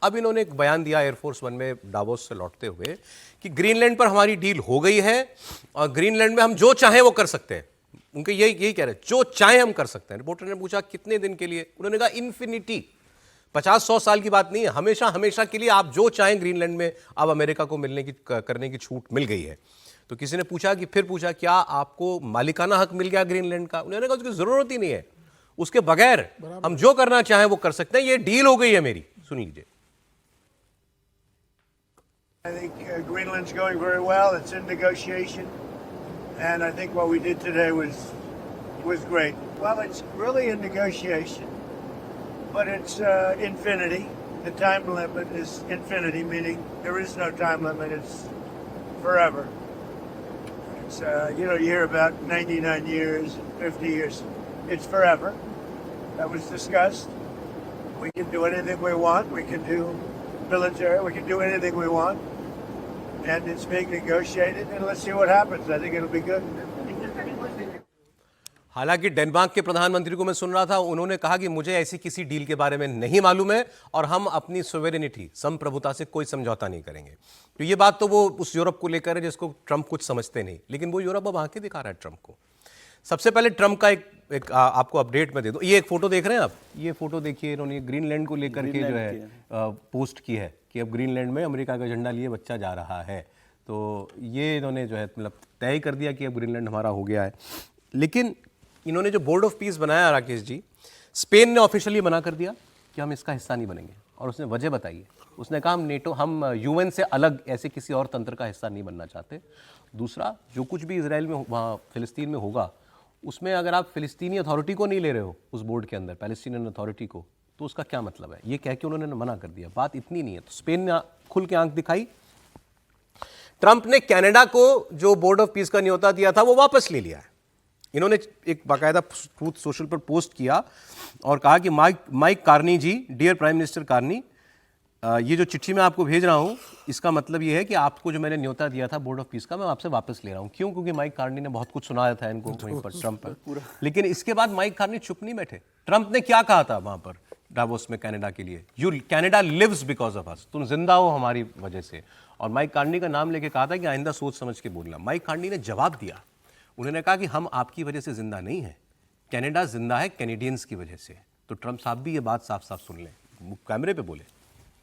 अब इन्होंने एक बयान दिया एयरफोर्स वन में डावोस से लौटते हुए कि ग्रीनलैंड पर हमारी डील हो गई है और ग्रीनलैंड में हम जो चाहें वो कर सकते हैं। उनके यही कह रहे हैं, जो चाहें हम कर सकते हैं। रिपोर्टर ने पूछा कितने दिन के लिए, उन्होंने कहा इन्फिनिटी, 50-100 साल की बात नहीं है, हमेशा हमेशा के लिए आप जो चाहें ग्रीनलैंड में अब अमेरिका को करने की छूट मिल गई है। तो किसी ने पूछा कि क्या आपको मालिकाना हक मिल गया ग्रीनलैंड का? उन्होंने कहा उसकी जरूरत ही नहीं है, उसके बगैर हम जो करना चाहें वो कर सकते हैं, ये डील हो गई है मेरी। सुन लीजिए। I think Greenland's going very well. It's in negotiation, and I think what we did today was great. Well, it's really in negotiation, but it's infinity. The time limit is infinity, meaning there is no time limit. It's forever. It's you hear about 99 years, 50 years. It's forever. That was discussed. We can do anything we want. We can do military. We can do anything we want. And it's being negotiated, and let's see what happens. I think it'll be good. हालांकि Denmark के प्रधानमंत्री को मैं सुन रहा था, उन्होंने कहा कि मुझे ऐसी किसी डील के बारे में नहीं मालूम है और हम अपनी सोवेरेनिटी, संप्रभुता से कोई समझौता नहीं करेंगे। तो ये बात तो वो उस यूरोप को लेकर है जिसको ट्रंप कुछ समझते नहीं, लेकिन वो यूरोप अब आंखें दिखा रहा है ट्रंप को। सबसे पहले ट्रंप का एक आपको अपडेट में दे दो। ये एक फोटो देख रहे हैं आप, ये फोटो देखिए, इन्होंने ग्रीनलैंड को लेकर के जो है पोस्ट की है कि अब ग्रीनलैंड में अमेरिका का झंडा लिए बच्चा जा रहा है। तो ये इन्होंने जो है मतलब तय कर दिया कि अब ग्रीनलैंड हमारा हो गया है। लेकिन इन्होंने जो बोर्ड ऑफ पीस बनाया राकेश जी, स्पेन ने ऑफिशियली मना कर दिया कि हम इसका हिस्सा नहीं बनेंगे, और उसने वजह बताई है। उसने कहा हम यूएन से अलग ऐसे किसी और तंत्र का हिस्सा नहीं बनना चाहते। दूसरा, जो कुछ भी इजराइल में वहाँ फिलिस्तीन में होगा, उसमें अगर आप फिलिस्तीनी अथॉरिटी को नहीं ले रहे हो उस बोर्ड के अंदर, पैलेस्टीनियन अथॉरिटी को, तो उसका क्या मतलब है? ये कह के उन्होंने मना कर दिया। बात इतनी नहीं है, तो स्पेन ने खुल के आंख दिखाई। ट्रंप ने कनाडा को जो बोर्ड ऑफ पीस का न्योता दिया था वो वापस ले लिया है। इन्होंने एक बाकायदा ट्रूथ सोशल पर पोस्ट किया और कहा कि माइक कार्नी जी, डियर प्राइम मिनिस्टर कार्नी, ये जो चिट्ठी मैं आपको भेज रहा हूं, इसका मतलब ये है कि आपको जो मैंने न्योता दिया था बोर्ड ऑफ पीस का, मैं आपसे वापस ले रहा हूं। क्यों? क्योंकि माइक कार्नी ने बहुत कुछ सुनाया था इनको वहीं पर ट्रंप पर। लेकिन इसके बाद माइक कार्नी चुप नहीं बैठे। ट्रंप ने क्या कहा था वहां पर डावोस में कनाडा के लिए? Canada lives because of us, तुम जिंदा हो हमारी वजह से। और माइक कार्नी का नाम लेके कहा था कि आइंदा सोच समझ के बोलना। माइक कार्नी ने जवाब दिया, उन्होंने कहा कि हम आपकी वजह से जिंदा नहीं है, कनाडा जिंदा है कैनेडियंस की वजह से। तो ट्रंप साहब भी ये बात साफ साफ सुन लें, कैमरे पे बोले।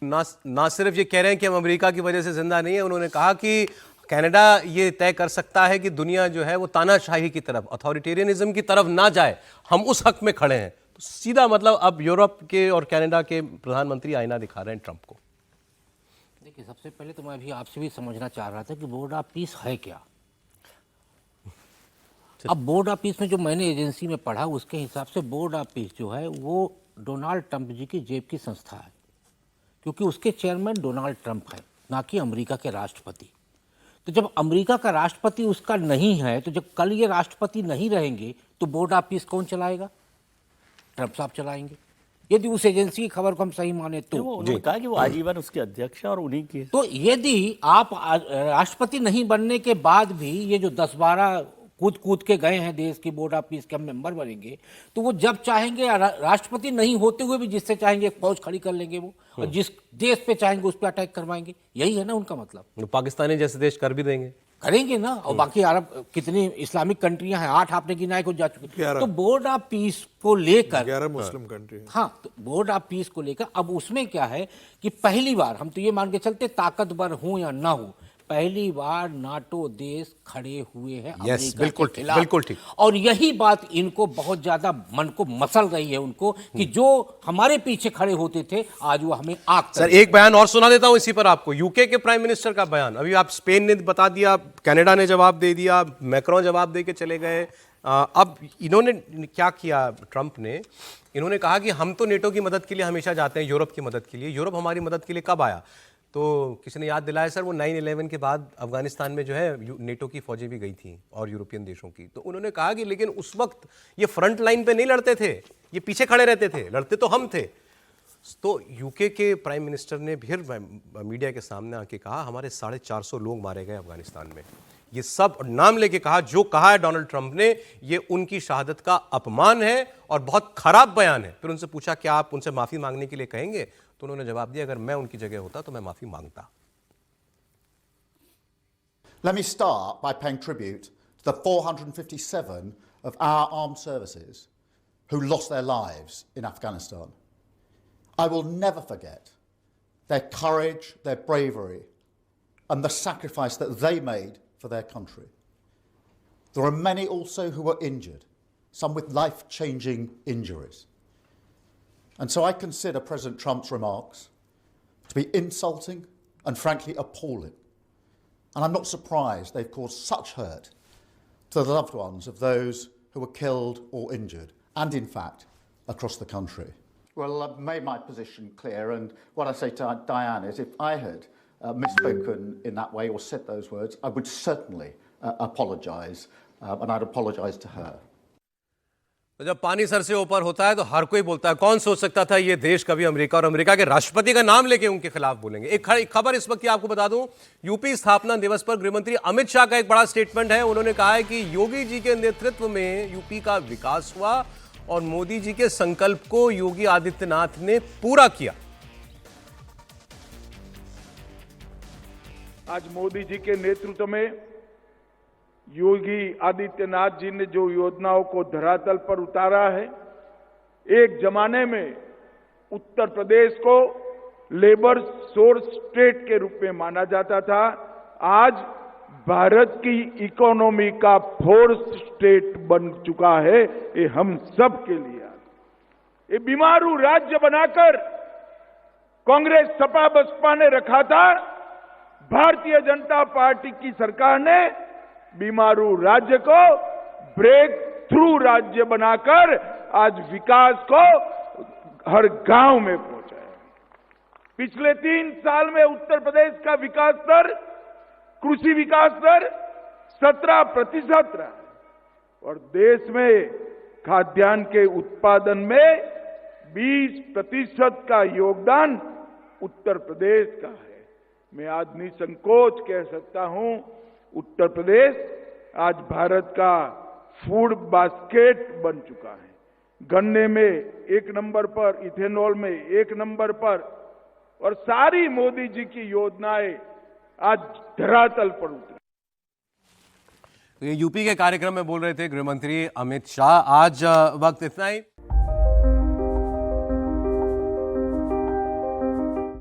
ना सिर्फ ये कह रहे हैं कि हम अमेरिका की वजह से जिंदा नहीं है, उन्होंने कहा कि कनाडा ये तय कर सकता है कि दुनिया जो है वो तानाशाही की तरफ, अथॉरिटेरियनिज्म की तरफ ना जाए, हम उस हक में खड़े हैं। तो सीधा मतलब अब यूरोप के और कनाडा के प्रधानमंत्री आईना दिखा रहे हैं ट्रंप को। देखिए, सबसे पहले तो मैं अभी आपसे भी समझना चाह रहा था कि बोर्ड ऑफ पीस है क्या। अब बोर्ड ऑफ पीस में जो मैंने एजेंसी में पढ़ा, उसके हिसाब से बोर्ड ऑफ पीस जो है वो डोनाल्ड ट्रंप जी की जेब की संस्था है, क्योंकि उसके चेयरमैन डोनाल्ड ट्रंप है, ना कि अमेरिका के राष्ट्रपति। तो जब अमेरिका का राष्ट्रपति उसका नहीं है, तो जब कल ये राष्ट्रपति नहीं रहेंगे तो बोर्ड ऑफ पीस कौन चलाएगा? ट्रंप साहब चलाएंगे, यदि उस एजेंसी की खबर को हम सही माने तो। उन्होंने कहा कि वो आजीवन उसके अध्यक्ष है और उन्हीं के। तो यदि आप राष्ट्रपति नहीं बनने के बाद भी ये जो 10-12 कूद के गए हैं देश की बोर्ड ऑफ पीस के हम मेंबर बनेंगे, तो वो जब चाहेंगे, राष्ट्रपति नहीं होते हुए भी जिससे चाहेंगे एक फौज खड़ी कर लेंगे वो, और जिस देश पे चाहेंगे उस पर अटैक करवाएंगे। यही है ना उनका मतलब। पाकिस्तानी जैसे देश कर भी देंगे, करेंगे ना। और बाकी अरब कितनी इस्लामिक कंट्रियां हैं, 8 आपने गिनाए को जा चुकी। तो बोर्ड ऑफ पीस को लेकर 11 मुस्लिम कंट्री। हाँ, तो बोर्ड ऑफ पीस को लेकर अब उसमें क्या है कि पहली बार, हम तो ये मान के चलते ताकतवर हो या ना हो, पहली बार नाटो देश खड़े हुए हैं अमेरिका के खिलाफ। बिल्कुल ठीक। और यही बात इनको बहुत ज्यादा मन को मसल रही है उनको, कि जो हमारे पीछे खड़े होते थे आज वो हमें आग। सर एक बयान और सुना देता हूं इसी पर आपको, यूके के प्राइम मिनिस्टर का बयान। अभी आप स्पेन ने बता दिया, कनाडा ने जवाब दे दिया, मैक्रोन जवाब दे के चले गए। अब इन्होंने क्या किया ट्रंप ने? इन्होंने कहा कि हम तो नेटो की मदद के लिए हमेशा जाते हैं, यूरोप की मदद के लिए। यूरोप हमारी मदद के लिए कब आया? तो किसी ने याद दिलाया सर, वो 9/11 के बाद अफगानिस्तान में जो है नेटो की फौजें भी गई थी और यूरोपियन देशों की। तो उन्होंने कहा कि लेकिन उस वक्त ये फ्रंट लाइन पे नहीं लड़ते थे, ये पीछे खड़े रहते थे, लड़ते तो हम थे। तो यूके के प्राइम मिनिस्टर ने फिर मीडिया के सामने आके कहा हमारे 450 लोग मारे गए अफगानिस्तान में। ये सब नाम लेके कहा, जो कहा है डोनाल्ड ट्रंप ने, ये उनकी शहादत का अपमान है और बहुत खराब बयान है। फिर उनसे पूछा क्या आप उनसे माफी मांगने के लिए कहेंगे, तो उन्होंने जवाब दिया अगर मैं उनकी जगह होता तो मैं माफी मांगता। Let me start by paying tribute to the 457 of our armed services who lost their lives in Afghanistan. I will never forget their courage, their bravery, and the sacrifice that they made for their country. There are many also who were injured, some with life-changing injuries. And so I consider President Trump's remarks to be insulting and frankly appalling. And I'm not surprised they've caused such hurt to the loved ones of those who were killed or injured, and in fact, across the country. Well, I've made my position clear, and what I say to Diane is if I had misspoken in that way or said those words, I would certainly apologise, and I'd apologise to her. तो जब पानी sir से ऊपर होता है तो हर कोई बोलता है, कौन सोच सकता था ये देश कभी अमेरिका और अमेरिका के राष्ट्रपति का नाम लेके उनके खिलाफ बोलेंगे। एक खबर इस वक्त की आपको बता दूं, यूपी स्थापना दिवस पर गृहमंत्री अमित शाह का एक बड़ा स्टेटमेंट है। उन्होंने कहा है कि योगी जी के नेतृत्व में यूपी का विकास हुआ और मोदी जी के संकल्प को योगी आदित्यनाथ ने पूरा किया। आज मोदी जी के नेतृत्व में योगी आदित्यनाथ जी ने जो योजनाओं को धरातल पर उतारा है, एक जमाने में उत्तर प्रदेश को लेबर सोर्स स्टेट के रूप में माना जाता था, आज भारत की इकोनॉमी का फोर्स स्टेट बन चुका है। ये हम सब के लिए ये बीमारू राज्य बनाकर कांग्रेस सपा बसपा ने रखा था, भारतीय जनता पार्टी की सरकार ने बीमारू राज्य को ब्रेक थ्रू राज्य बनाकर आज विकास को हर गांव में पहुंचाया। पिछले 3 साल में उत्तर प्रदेश का विकास दर, कृषि विकास दर 17% रहा और देश में खाद्यान्न के उत्पादन में 20% का योगदान उत्तर प्रदेश का है। मैं आज निसंकोच कह सकता हूं, उत्तर प्रदेश आज भारत का फूड बास्केट बन चुका है। गन्ने में 1 नंबर पर, इथेनॉल में 1 नंबर पर, और सारी मोदी जी की योजनाएं आज धरातल पर उतरी। यूपी के कार्यक्रम में बोल रहे थे गृहमंत्री अमित शाह। आज वक्त इतना ही।